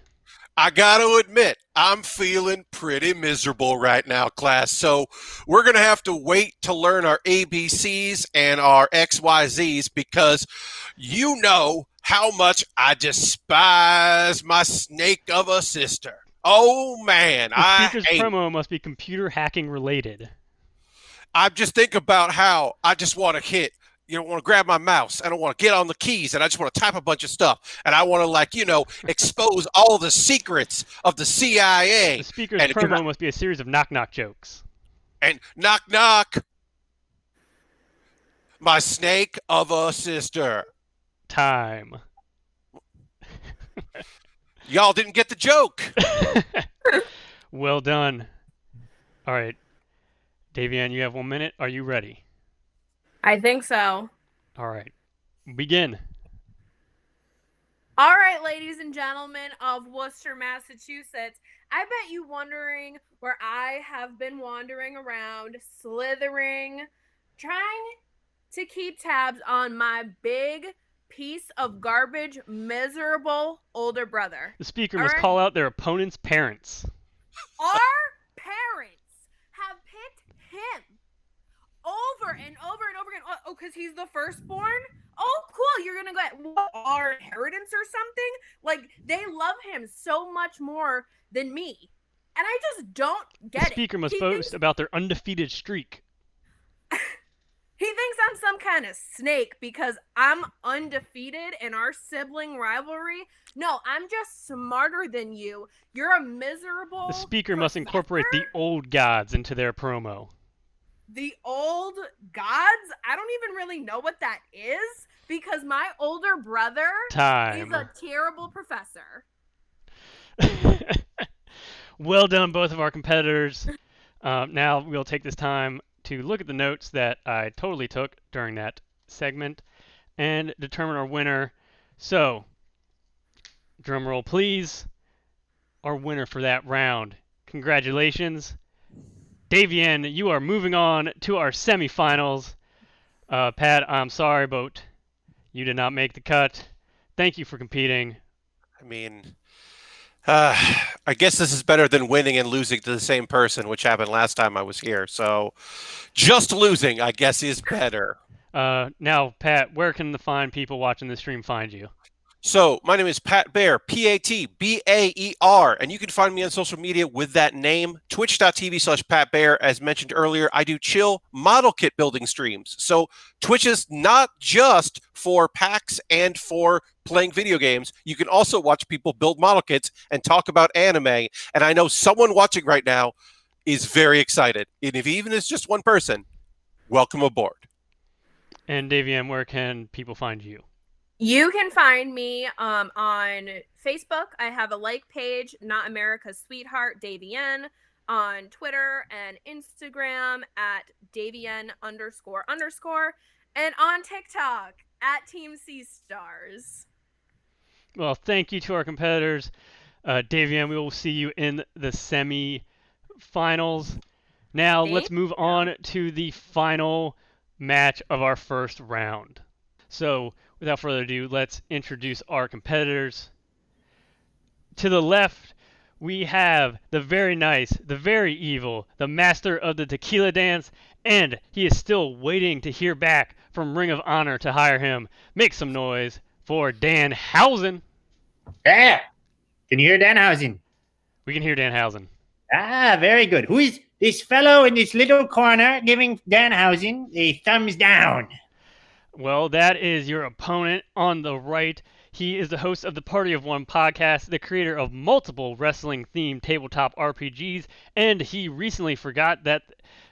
[SPEAKER 10] I got to admit, I'm feeling pretty miserable right now, class. So we're going to have to wait to learn our ABCs and our XYZs because you know how much I despise my snake of a sister. Oh, man.
[SPEAKER 1] The speaker's promo must be computer hacking related.
[SPEAKER 10] I just think about how I just want to hit. You don't want to grab my mouse. I don't want to get on the keys, and I just want to type a bunch of stuff. And I want to, expose all the secrets of the CIA.
[SPEAKER 1] The speaker's promo must be a series of knock-knock jokes.
[SPEAKER 10] And knock-knock. My snake of a sister.
[SPEAKER 1] Time.
[SPEAKER 10] Y'all didn't get the joke.
[SPEAKER 1] Well done. All right. Davienne, you have 1 minute. Are you ready?
[SPEAKER 11] I think so.
[SPEAKER 1] All right. Begin.
[SPEAKER 11] All right, ladies and gentlemen of Worcester, Massachusetts. I bet you wondering where I have been wandering around, slithering, trying to keep tabs on my big piece of garbage, miserable older brother.
[SPEAKER 1] The speaker must call out their opponent's parents.
[SPEAKER 11] Our parents have picked him over and over and over again. Oh, because he's the firstborn? Oh, cool. You're going to get our inheritance or something? Like, they love him so much more than me. And I just don't get it.
[SPEAKER 1] The speaker must boast about their undefeated streak.
[SPEAKER 11] He thinks I'm some kind of snake because I'm undefeated in our sibling rivalry. No, I'm just smarter than you. You're a miserable
[SPEAKER 1] The speaker must incorporate the old gods into their promo.
[SPEAKER 11] The old gods? I don't even really know what that is because my older brother is a terrible professor.
[SPEAKER 1] Well done, both of our competitors. Now we'll take this time to look at the notes that I totally took during that segment and determine our winner. So, drum roll please. Our winner for that round. Congratulations. Davienne, you are moving on to our semifinals. Pat, I'm sorry, but you did not make the cut. Thank you for competing.
[SPEAKER 10] I mean, I guess this is better than winning and losing to the same person, which happened last time I was here. So just losing, I guess, is better.
[SPEAKER 1] Now, Pat, where can the fine people watching the stream find you?
[SPEAKER 10] So my name is Pat Baer, P-A-T-B-A-E-R, and you can find me on social media with that name, twitch.tv/Pat Baer. As mentioned earlier, I do chill model kit building streams. So Twitch is not just for PAX and for playing video games. You can also watch people build model kits and talk about anime. And I know someone watching right now is very excited. And if even it's just one person, welcome aboard.
[SPEAKER 1] And Davienne, where can people find you?
[SPEAKER 11] You can find me on Facebook. I have a like page, Not America's Sweetheart, Davienne. On Twitter and Instagram at Davienne __. And on TikTok at Team C Stars.
[SPEAKER 1] Well, thank you to our competitors. Davienne, we will see you in the semi-finals. Now, let's move on to the final match of our first round. So, without further ado, let's introduce our competitors. To the left, we have the very nice, the very evil, the master of the tequila dance, and he is still waiting to hear back from Ring of Honor to hire him. Make some noise for Danhausen.
[SPEAKER 12] Yeah. Can you hear Danhausen?
[SPEAKER 1] We can hear Danhausen.
[SPEAKER 12] Ah, very good. Who is this fellow in this little corner giving Danhausen a thumbs down?
[SPEAKER 1] Well, that is your opponent on the right. He is the host of the Party of One podcast, the creator of multiple wrestling-themed tabletop RPGs, and he recently forgot that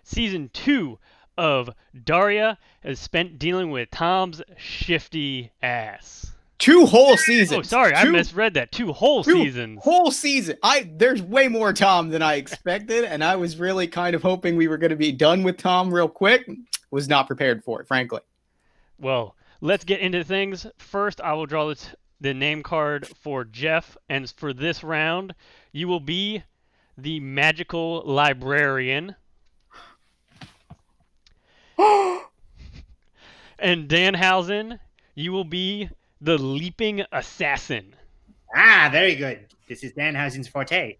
[SPEAKER 1] Season 2 of Daria is spent dealing with Tom's shifty ass.
[SPEAKER 13] 2 whole seasons.
[SPEAKER 1] Oh, sorry, I misread that. 2 whole seasons.
[SPEAKER 13] Whole season. There's way more Tom than I expected, and I was really kind of hoping we were going to be done with Tom real quick. Was not prepared for it, frankly.
[SPEAKER 1] Well, let's get into things. First, I will draw the name card for Jeff, and for this round, you will be the magical librarian. And Danhausen, you will be the leaping assassin.
[SPEAKER 12] Ah, very good. This is Danhausen's forte.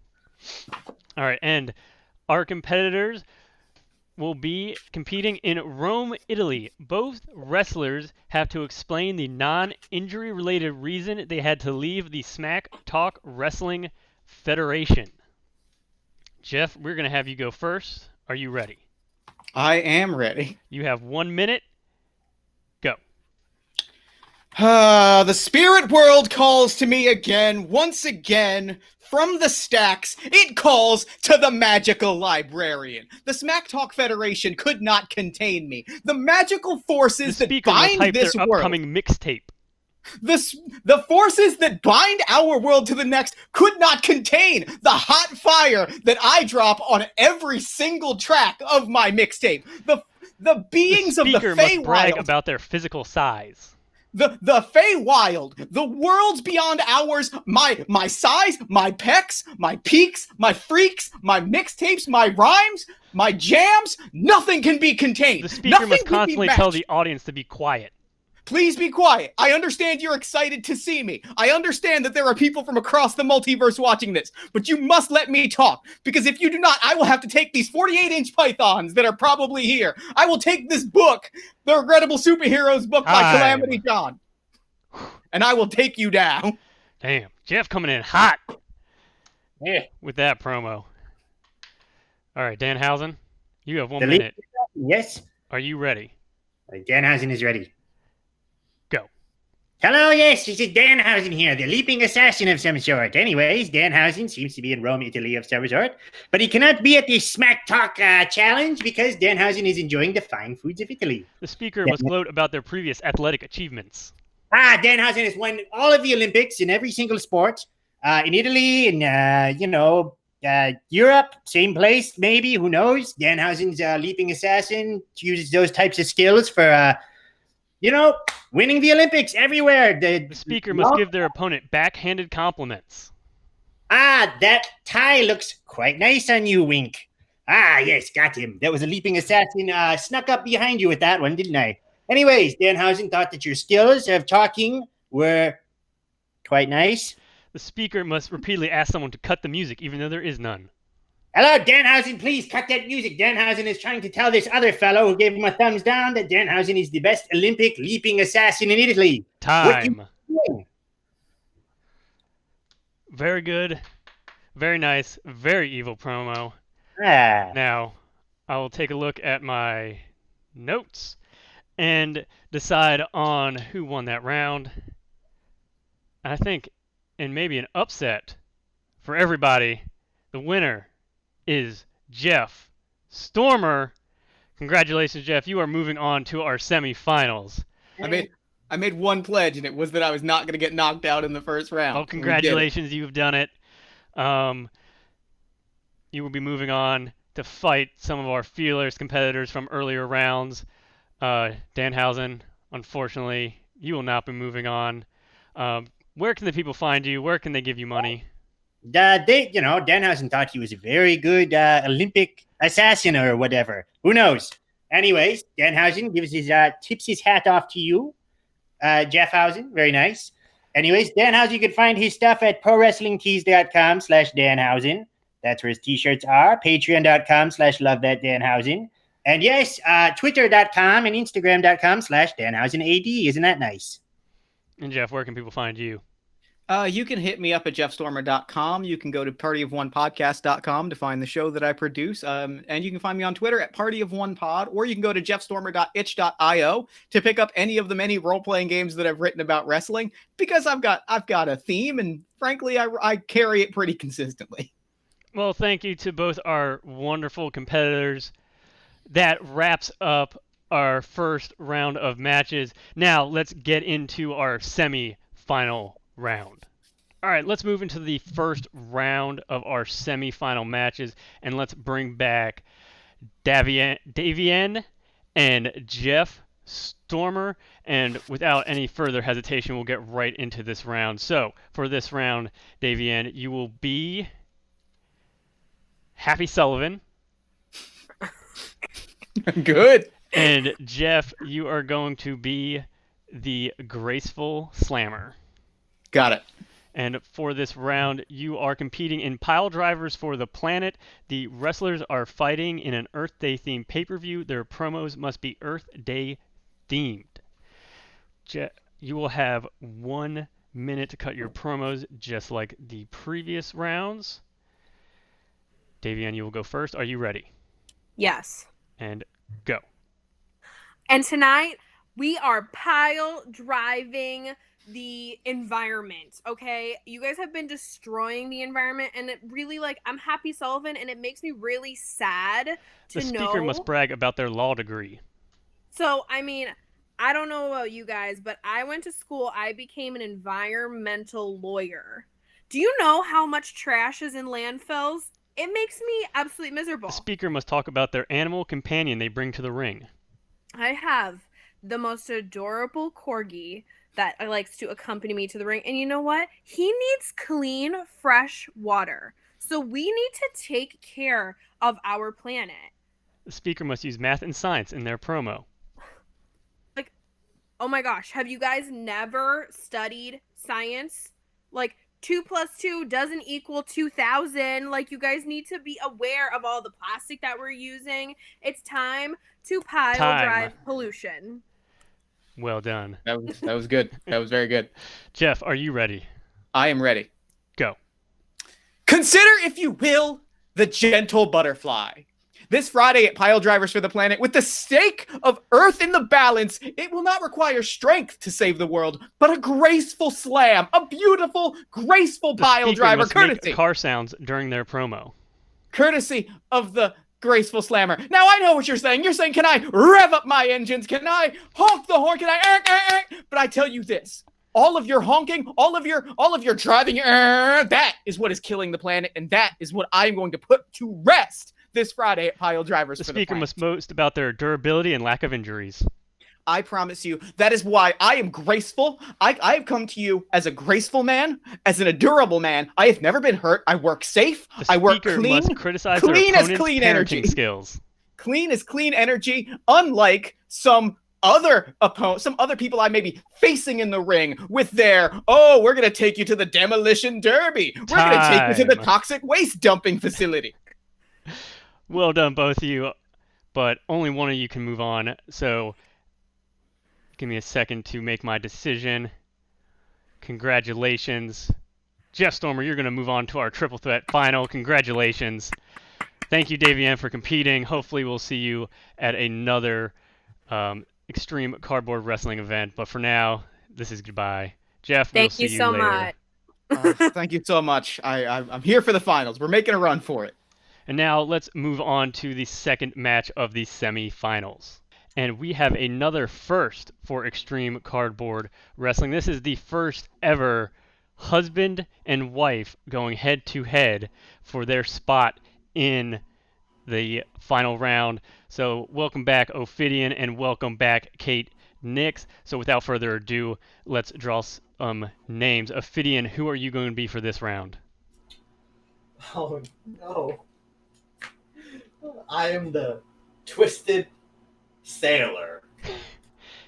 [SPEAKER 1] All right, and our competitors will be competing in Rome, Italy. Both wrestlers have to explain the non-injury related reason they had to leave the Smack Talk Wrestling Federation. Jeff, we're going to have you go first. Are you ready?
[SPEAKER 13] I am ready.
[SPEAKER 1] You have 1 minute. Go.
[SPEAKER 13] The spirit world calls to me again, once again. From the stacks, it calls to the magical librarian. The Smack Talk Federation could not contain me. The magical forces that bind this
[SPEAKER 1] their
[SPEAKER 13] world.
[SPEAKER 1] Upcoming mixtape.
[SPEAKER 13] The forces that bind our world to the next could not contain the hot fire that I drop on every single track of my mixtape. The beings of the
[SPEAKER 1] speaker must brag
[SPEAKER 13] Feywild.
[SPEAKER 1] about their physical size.
[SPEAKER 13] The Feywild, the worlds beyond ours, my size, my pecs, my peaks, my freaks, my mixtapes, my rhymes, my jams, nothing can be contained.
[SPEAKER 1] The speaker
[SPEAKER 13] nothing
[SPEAKER 1] must
[SPEAKER 13] can be
[SPEAKER 1] constantly
[SPEAKER 13] matched.
[SPEAKER 1] tell the audience to be quiet.
[SPEAKER 13] Please be quiet. I understand you're excited to see me. I understand that there are people from across the multiverse watching this, but you must let me talk, because if you do not, I will have to take these 48-inch pythons that are probably here. I will take this book, the Regrettable Superheroes book by Calamity John, and I will take you down.
[SPEAKER 1] Damn, Jeff coming in hot.
[SPEAKER 12] Yeah.
[SPEAKER 1] With that promo. All right, Danhausen, you have 1 minute.
[SPEAKER 12] Yes.
[SPEAKER 1] Are you ready?
[SPEAKER 12] Danhausen is ready.
[SPEAKER 1] Go.
[SPEAKER 12] Hello, yes, this is Danhausen here, the leaping assassin of some sort. Anyways, Danhausen seems to be in Rome, Italy of some sort, but he cannot be at the Smack Talk challenge because Danhausen is enjoying the fine foods of Italy.
[SPEAKER 1] The speaker must gloat about their previous athletic achievements.
[SPEAKER 12] Danhausen has won all of the Olympics in every single sport. In Italy, in, Europe, same place, maybe, who knows? Danhausen's leaping assassin uses those types of skills for, winning the Olympics everywhere.
[SPEAKER 1] The speaker must give their opponent backhanded compliments.
[SPEAKER 12] That tie looks quite nice on you, Wink. Yes, got him. That was a leaping assassin. Snuck up behind you with that one, didn't I? Anyways, Danhausen thought that your skills of talking were quite nice.
[SPEAKER 1] The speaker must repeatedly ask someone to cut the music, even though there is none.
[SPEAKER 12] Hello, Danhausen, please cut that music. Danhausen is trying to tell this other fellow who gave him a thumbs down that Danhausen is the best Olympic leaping assassin in Italy.
[SPEAKER 1] Time. Very good. Very nice. Very evil promo. Now, I will take a look at my notes and decide on who won that round. I think, and maybe an upset for everybody, the winner is Jeff Stormer. Congratulations, Jeff. You are moving on to our semifinals.
[SPEAKER 13] I made one pledge, and it was that I was not going to get knocked out in the first round.
[SPEAKER 1] Well, congratulations. You've done it. You will be moving on to fight some of our feelers competitors from earlier rounds. Danhausen, unfortunately, you will not be moving on. Where can the people find you? Where can they give you money?
[SPEAKER 12] Danhausen thought he was a very good Olympic assassin or whatever. Who knows? Anyways, Danhausen tips his hat off to you, Jeffhausen. Very nice. Anyways, Danhausen, you can find his stuff at prowrestlingtees.com/Danhausen. That's where his t-shirts are. Patreon.com/LoveThatDanhausen. And yes, Twitter.com and Instagram.com/DanhausenAD. Isn't that nice?
[SPEAKER 1] And Jeff, where can people find you?
[SPEAKER 13] You can hit me up at jeffstormer.com. You can go to partyofonepodcast.com to find the show that I produce. And you can find me on Twitter at partyofonepod, or you can go to jeffstormer.itch.io to pick up any of the many role-playing games that I've written about wrestling, because I've got a theme, and frankly, I carry it pretty consistently.
[SPEAKER 1] Well, thank you to both our wonderful competitors. That wraps up our first round of matches. Now, let's get into our semi-final round. All right, let's move into the first round of our semi-final matches, and let's bring back Davienne and Jeff Stormer. And without any further hesitation, we'll get right into this round. So, for this round, Davienne, you will be Happy Sullivan.
[SPEAKER 13] Good.
[SPEAKER 1] And Jeff, you are going to be the Graceful Slammer.
[SPEAKER 13] Got it.
[SPEAKER 1] And for this round, you are competing in pile drivers for the planet. The wrestlers are fighting in an Earth Day themed pay-per-view. Their promos must be Earth Day themed. You will have 1 minute to cut your promos, just like the previous rounds. Davienne, you will go first. Are you ready?
[SPEAKER 11] Yes.
[SPEAKER 1] And go.
[SPEAKER 11] And tonight, we are pile driving the environment, okay? You guys have been destroying the environment, and it really, I'm Happy Sullivan, and it makes me really sad to know.
[SPEAKER 1] The speaker must brag about their law degree.
[SPEAKER 11] So, I mean, I don't know about you guys, but I went to school. I became an environmental lawyer. Do you know how much trash is in landfills? It makes me absolutely miserable.
[SPEAKER 1] The speaker must talk about their animal companion they bring to the ring.
[SPEAKER 11] I have the most adorable corgi that likes to accompany me to the ring. And you know what? He needs clean, fresh water. So we need to take care of our planet.
[SPEAKER 1] The speaker must use math and science in their promo.
[SPEAKER 11] Oh my gosh, have you guys never studied science? 2 + 2 doesn't equal 2,000. You guys need to be aware of all the plastic that we're using. It's time to pile drive pollution.
[SPEAKER 1] Well done.
[SPEAKER 13] That was good. That was very good.
[SPEAKER 1] Jeff, are you ready?
[SPEAKER 13] I am ready.
[SPEAKER 1] Go.
[SPEAKER 13] Consider, if you will, the gentle butterfly. This Friday at Pile Drivers for the Planet, with the stake of Earth in the balance, it will not require strength to save the world, but a graceful slam, a beautiful, graceful pile driver, courtesy.
[SPEAKER 1] Make car sounds during their promo.
[SPEAKER 13] Courtesy of the graceful slammer. Now I know what you're saying. You're saying, can I rev up my engines? Can I honk the horn? Can I? But I tell you this. All of your honking, all of your driving, that is what is killing the planet, and that is what I'm going to put to rest this Friday at Pile Drivers.
[SPEAKER 1] The speaker must boast about their durability and lack of injuries.
[SPEAKER 13] I promise you, that is why I am graceful. I have come to you as a graceful man, as an durable man. I have never been hurt. I work safe. I work clean.
[SPEAKER 1] Must criticize
[SPEAKER 13] clean
[SPEAKER 1] their
[SPEAKER 13] as clean energy
[SPEAKER 1] skills.
[SPEAKER 13] Clean as clean energy, unlike some some other people I may be facing in the ring with their, oh, we're going to take you to the demolition derby. We're going to take you to the toxic waste dumping facility.
[SPEAKER 1] Well done, both of you, but only one of you can move on. So give me a second to make my decision. Congratulations. Jeff Stormer, you're going to move on to our triple threat final. Congratulations. Thank you, Davienne, for competing. Hopefully we'll see you at another Extreme Cardboard Wrestling event. But for now, this is goodbye. Jeff, we'll see you later.
[SPEAKER 13] Thank you so much. I'm here for the finals. We're making a run for it.
[SPEAKER 1] And now let's move on to the second match of the semifinals. And we have another first for Extreme Cardboard Wrestling. This is the first ever husband and wife going head-to-head for their spot in the final round. So welcome back, Ophidian, and welcome back, Kate Nix. So without further ado, let's draw some names. Ophidian, who are you going to be for this round?
[SPEAKER 7] Oh, no. I am the Twisted Sailor.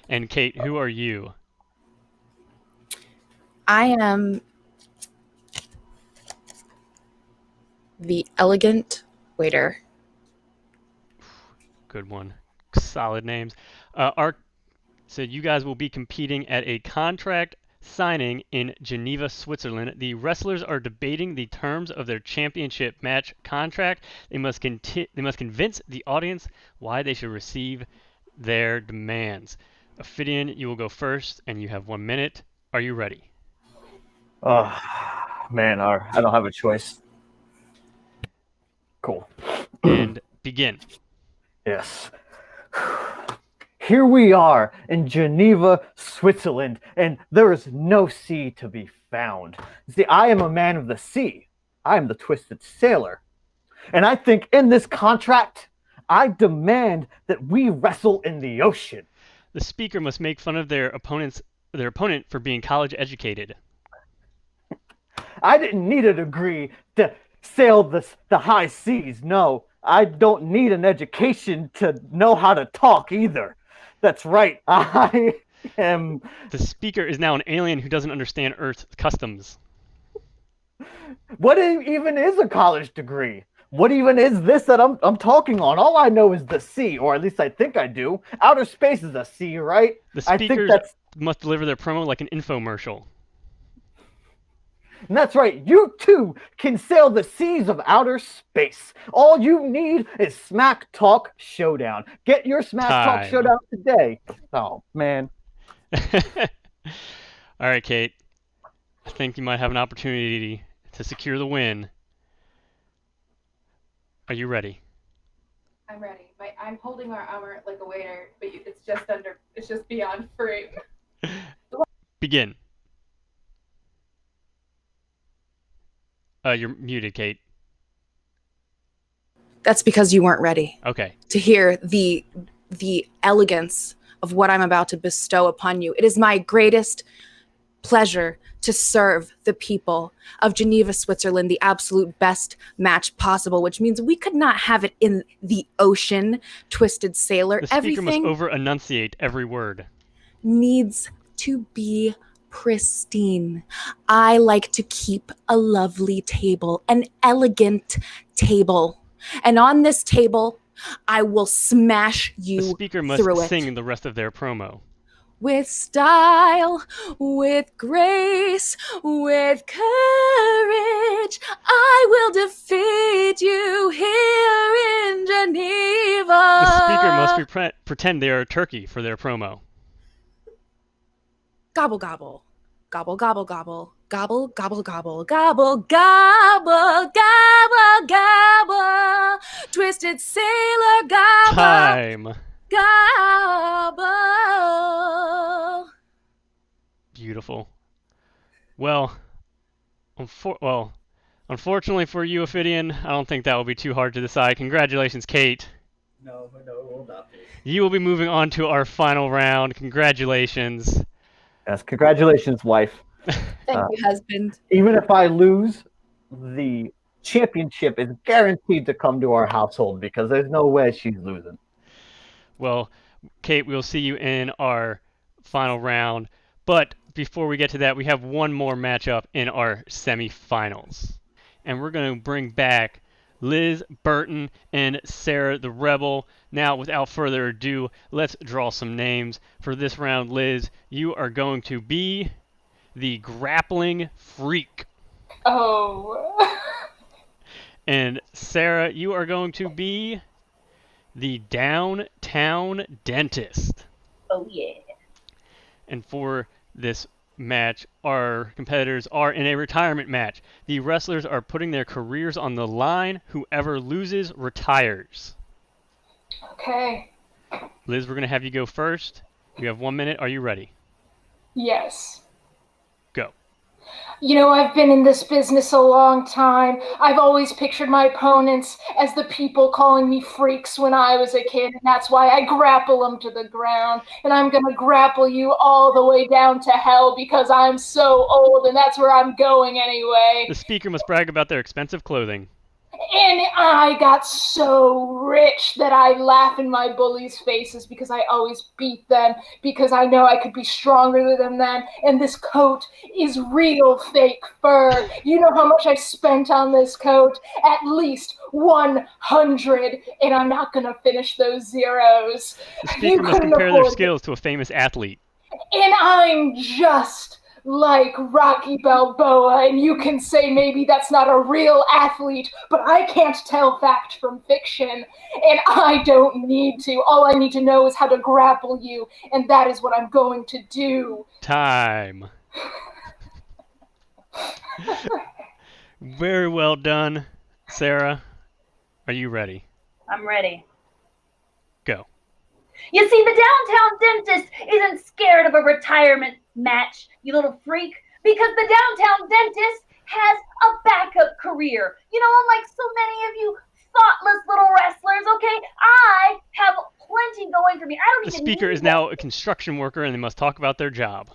[SPEAKER 1] And Kate, who are you?
[SPEAKER 9] I am the Elegant Waiter.
[SPEAKER 1] Good one. Solid names. So you guys will be competing at a contract signing in Geneva, Switzerland. The wrestlers are debating the terms of their championship match contract. They must convince the audience why they should receive their demands. Ophidian, you will go first, and you have 1 minute. Are you ready?
[SPEAKER 8] Oh, man, I don't have a choice. Cool.
[SPEAKER 1] And begin.
[SPEAKER 8] Yes. Here we are in Geneva, Switzerland, and there is no sea to be found. See, I am a man of the sea. I am the Twisted Sailor. And I think in this contract, I demand that we wrestle in the ocean.
[SPEAKER 1] The speaker must make fun of their opponent for being college educated.
[SPEAKER 8] I didn't need a degree to sail the high seas. No, I don't need an education to know how to talk either. That's right. I am...
[SPEAKER 1] The speaker is now an alien who doesn't understand Earth's customs.
[SPEAKER 8] What even is a college degree? What even is this that I'm talking on? All I know is the sea, or at least I think I do. Outer space is a sea, right?
[SPEAKER 1] The speakers must deliver their promo like an infomercial.
[SPEAKER 8] And that's right, you too can sail the seas of outer space. All you need is Smack Talk Showdown. Get your Smack Talk Showdown today. Oh, man.
[SPEAKER 1] All right, Kate. I think you might have an opportunity to secure the win. Are you ready?
[SPEAKER 14] I'm ready. I'm holding my armor like a waiter, but it's just beyond frame.
[SPEAKER 1] Begin. You're muted, Kate.
[SPEAKER 9] That's because you weren't ready.
[SPEAKER 1] Okay.
[SPEAKER 9] To hear the elegance of what I'm about to bestow upon you. It is my greatest pleasure to serve the people of Geneva, Switzerland, the absolute best match possible, which means we could not have it in the ocean, Twisted Sailor.
[SPEAKER 1] The speaker
[SPEAKER 9] Everything
[SPEAKER 1] must over-enunciate every word.
[SPEAKER 9] Needs to be pristine. I like to keep a lovely table, an elegant table. And on this table, I will smash you through it.
[SPEAKER 1] The speaker must sing the rest of their promo.
[SPEAKER 9] With style, with grace, with courage, I will defeat you here in Geneva.
[SPEAKER 1] The speaker must pretend they are a turkey for their promo.
[SPEAKER 9] Gobble, gobble. Gobble, gobble, gobble. Gobble, gobble, gobble. Gobble, gobble, gobble, gobble. Twisted Sailor, gobble.
[SPEAKER 1] Time.
[SPEAKER 9] Gobble.
[SPEAKER 1] Beautiful. Well, unfortunately for you, Ophidian, I don't think that will be too hard to decide. Congratulations, Kate.
[SPEAKER 7] No, it will not be.
[SPEAKER 1] You will be moving on to our final round. Congratulations.
[SPEAKER 8] Yes, congratulations, wife.
[SPEAKER 9] Thank you, husband.
[SPEAKER 8] Even if I lose, the championship is guaranteed to come to our household because there's no way she's losing.
[SPEAKER 1] Well, Kate, we'll see you in our final round. But before we get to that, we have one more matchup in our semifinals. And we're going to bring back Liz, Burton, and Sarah the Rebel. Now, without further ado, let's draw some names. For this round, Liz, you are going to be the grappling freak.
[SPEAKER 14] Oh.
[SPEAKER 1] And Sarah, you are going to be the downtown dentist.
[SPEAKER 2] Oh, yeah.
[SPEAKER 1] And for this match, our competitors are in a retirement match. The wrestlers are putting their careers on the line. Whoever loses retires.
[SPEAKER 14] Okay.
[SPEAKER 1] Liz, we're going to have you go first. You have 1 minute. Are you ready?
[SPEAKER 14] Yes.
[SPEAKER 1] Go.
[SPEAKER 14] You know, I've been in this business a long time. I've always pictured my opponents as the people calling me freaks when I was a kid, and that's why I grapple them to the ground. And I'm going to grapple you all the way down to hell because I'm so old, and that's where I'm going anyway.
[SPEAKER 1] The speaker must brag about their expensive clothing.
[SPEAKER 14] And I got so rich that I laugh in my bullies' faces because I always beat them because I know I could be stronger than them. And this coat is real fake fur. You know how much I spent on this coat? At least 100. And I'm not going to finish those zeros.
[SPEAKER 1] The speaker must compare their skills to a famous athlete.
[SPEAKER 14] And I'm just like Rocky Balboa, and you can say maybe that's not a real athlete, but I can't tell fact from fiction, and I don't need to. All I need to know is how to grapple you, and that is what I'm going to do.
[SPEAKER 1] Time. Very well done, Sarah. Are you ready?
[SPEAKER 2] I'm ready.
[SPEAKER 1] Go.
[SPEAKER 2] You see, the downtown dentist isn't scared of a retirement match, you little freak, because the downtown dentist has a backup career. You know, unlike so many of you thoughtless little wrestlers, okay, I have plenty going for me. I don't
[SPEAKER 1] The
[SPEAKER 2] even
[SPEAKER 1] speaker
[SPEAKER 2] need
[SPEAKER 1] is now a construction worker, and they must talk about their job.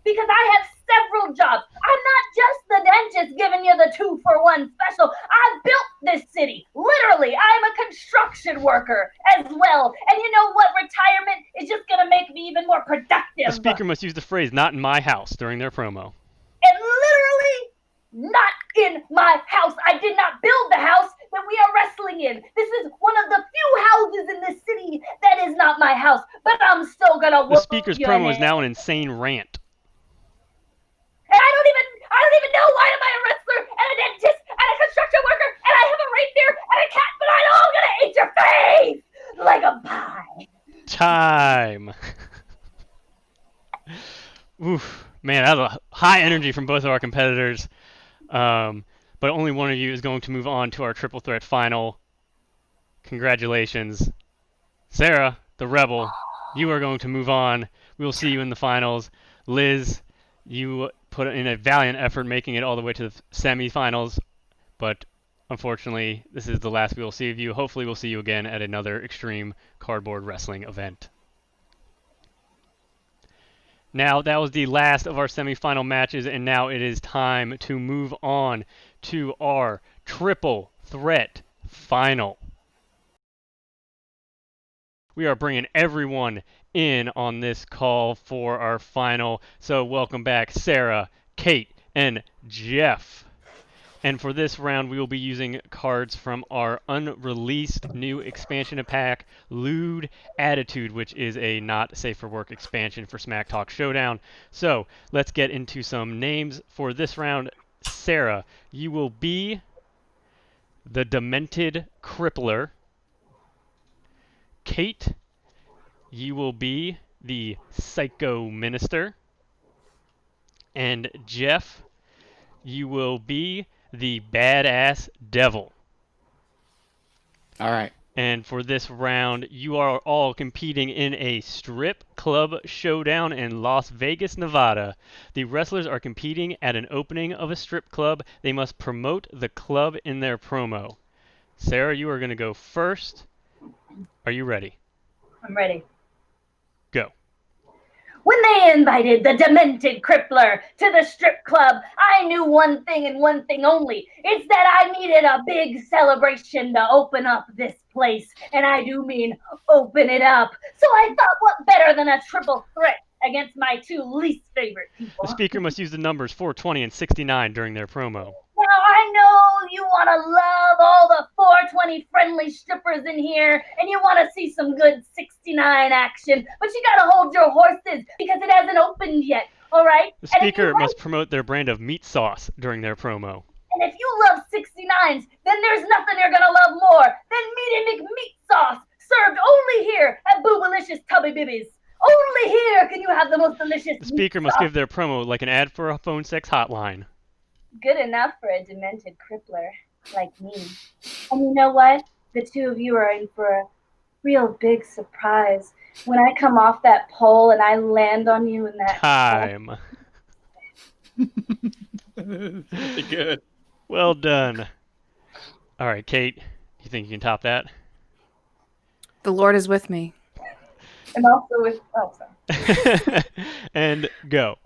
[SPEAKER 2] because I have several jobs. I'm not just the dentist giving you the 2-for-1 special. I built this city. Literally, I'm a construction worker as well. And you know what? Retirement is just going to make me even more productive.
[SPEAKER 1] The speaker must use the phrase "not in my house" during their promo.
[SPEAKER 2] And literally, not in my house. I did not build the house that we are wrestling in. This is one of the few houses in this city that is not my house. But I'm still going to whoop
[SPEAKER 1] The speaker's
[SPEAKER 2] your
[SPEAKER 1] promo is
[SPEAKER 2] ass.
[SPEAKER 1] now an insane rant.
[SPEAKER 2] And I don't even know why am I a wrestler and a dentist and a construction worker and I have a reindeer and a cat, but I know I'm gonna eat your face like a pie.
[SPEAKER 1] Time. Oof, man, that was a high energy from both of our competitors. But only one of you is going to move on to our triple threat final. Congratulations. Sarah, the Rebel, you are going to move on. We will see you in the finals. Liz, you put in a valiant effort making it all the way to the semifinals, but unfortunately, this is the last we will see of you. Hopefully, we'll see you again at another Extreme Cardboard Wrestling event. Now, that was the last of our semifinal matches, and now it is time to move on to our triple threat final. We are bringing everyone in on this call for our final. So welcome back, Sarah, Kate, and Jeff. And for this round, we will be using cards from our unreleased new expansion pack, Lewd Attitude, which is a not safe for work expansion for Smack Talk Showdown. So let's get into some names for this round. Sarah, you will be the Demented Crippler. Kate, you will be the Psycho Minister. And Jeff, you will be the Badass Devil.
[SPEAKER 13] All right.
[SPEAKER 1] And for this round, you are all competing in a strip club showdown in Las Vegas, Nevada. The wrestlers are competing at an opening of a strip club. They must promote the club in their promo. Sarah, you are going to go first. Are you ready?
[SPEAKER 2] I'm ready.
[SPEAKER 1] Go.
[SPEAKER 2] When they invited the demented crippler to the strip club, I knew one thing and one thing only. It's that I needed a big celebration to open up this place. And I do mean open it up. So I thought, what better than a triple threat against my two least favorite people?
[SPEAKER 1] The speaker must use the numbers 420 and 69 during their promo.
[SPEAKER 2] Now, I know you want to love all the 420 friendly strippers in here, and you want to see some good 69 action, but you got to hold your horses because it hasn't opened yet, all right?
[SPEAKER 1] The speaker must promote their brand of meat sauce during their promo.
[SPEAKER 2] And if you love 69s, then there's nothing you're going to love more than Meaty McMeat sauce, served only here at Boobalicious Tubby Bibbies. Only here can you have the most delicious
[SPEAKER 1] The speaker must give their promo like an ad for a phone sex hotline.
[SPEAKER 2] Good enough for a demented crippler like me. And you know what? The two of you are in for a real big surprise. When I come off that pole and I land on you in that
[SPEAKER 1] time.
[SPEAKER 13] Pretty good.
[SPEAKER 1] Well done. All right, Kate, you think you can top that?
[SPEAKER 9] The Lord is with me.
[SPEAKER 2] And also with sorry.
[SPEAKER 1] And go.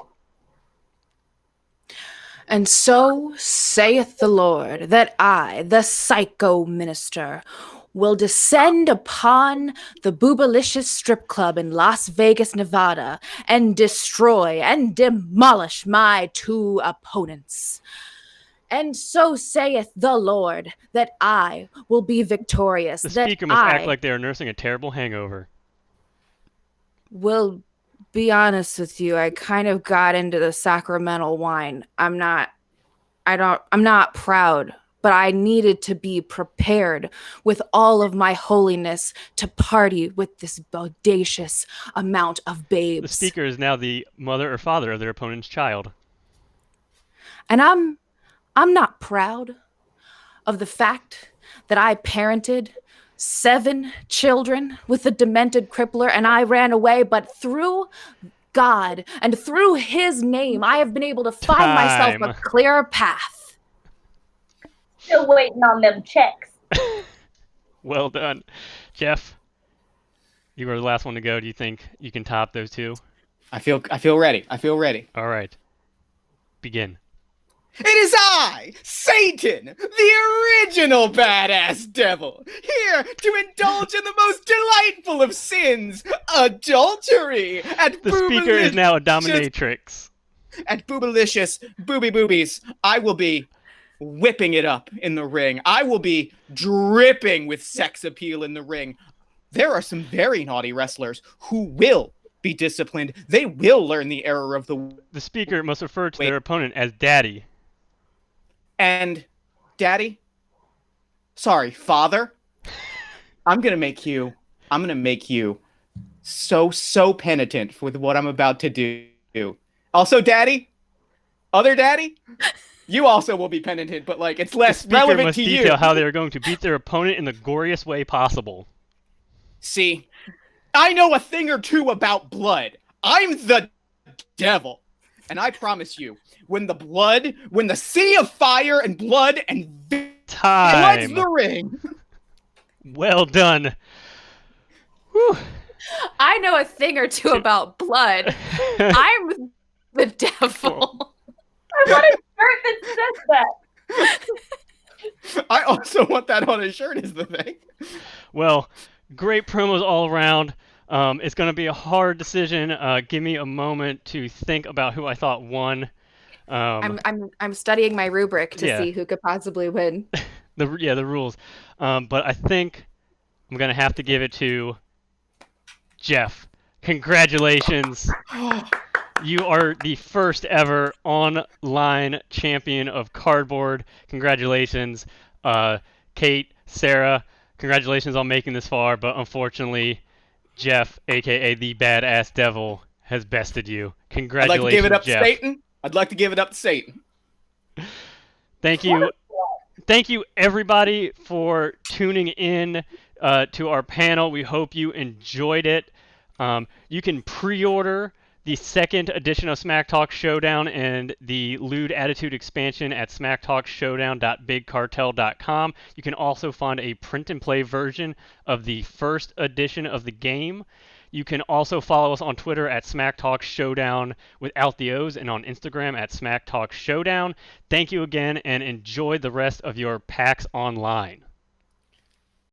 [SPEAKER 9] And so saith the Lord, that I, the psycho minister, will descend upon the Boobalicious strip club in Las Vegas, Nevada, and destroy and demolish my two opponents. And so saith the Lord, that I will be victorious.
[SPEAKER 1] The
[SPEAKER 9] that
[SPEAKER 1] speaker must
[SPEAKER 9] I
[SPEAKER 1] act like they are nursing a terrible hangover.
[SPEAKER 9] will be honest with you, I kind of got into the sacramental wine. I'm not proud, but I needed to be prepared with all of my holiness to party with this bodacious amount of babes.
[SPEAKER 1] The speaker is now the mother or father of their opponent's child.
[SPEAKER 9] And I'm not proud of the fact that I parented 7 children with a demented crippler and I ran away, but through God and through his name, I have been able to find myself a clearer path.
[SPEAKER 2] Still waiting on them checks.
[SPEAKER 1] Well done. Jeff, you were the last one to go. Do you think you can top those two?
[SPEAKER 13] I feel ready. I feel ready.
[SPEAKER 1] All right. Begin.
[SPEAKER 13] It is I, Satan, the original badass devil, here to indulge in the most delightful of sins, adultery. At
[SPEAKER 1] the speaker is now a dominatrix.
[SPEAKER 13] At Boobalicious Booby Boobies, I will be whipping it up in the ring. I will be dripping with sex appeal in the ring. There are some very naughty wrestlers who will be disciplined. They will learn the error of the...
[SPEAKER 1] The speaker must refer to their opponent as Daddy.
[SPEAKER 13] And, Daddy? Sorry, Father? I'm gonna make you so penitent with what I'm about to do. Also, Daddy? Other Daddy? You also will be penitent, but, like, it's less relevant to you.
[SPEAKER 1] The speaker must detail how they are going to beat their opponent in the goriest way possible.
[SPEAKER 13] See, I know a thing or two about blood. I'm the devil. And I promise you, when the sea of fire and blood and floods the ring.
[SPEAKER 1] Well done. Whew.
[SPEAKER 9] I know a thing or two about blood. I'm the devil.
[SPEAKER 2] I want a shirt that says that.
[SPEAKER 13] I also want that on a shirt is the thing.
[SPEAKER 1] Well, great promos all around. It's going to be a hard decision. Give me a moment to think about who I thought won.
[SPEAKER 9] I'm studying my rubric to see who could possibly win.
[SPEAKER 1] the rules. But I think I'm going to have to give it to Jeff. Congratulations. You are the first ever online champion of cardboard. Congratulations. Kate, Sarah, congratulations on making this far, but unfortunately, Jeff, aka the Badass Devil, has bested you. Congratulations,
[SPEAKER 13] I'd like to give it up
[SPEAKER 1] Jeff.
[SPEAKER 13] to Satan. I'd like to give it up to Satan.
[SPEAKER 1] Thank you. Thank you, everybody, for tuning in to our panel. We hope you enjoyed it. You can pre-order the second edition of Smack Talk Showdown and the Lewd Attitude expansion at smacktalkshowdown.bigcartel.com. You can also find a print-and-play version of the first edition of the game. You can also follow us on Twitter at Smack Talk Showdown without the O's, and on Instagram at Smack Talk Showdown. Thank you again, and enjoy the rest of your PAX Online.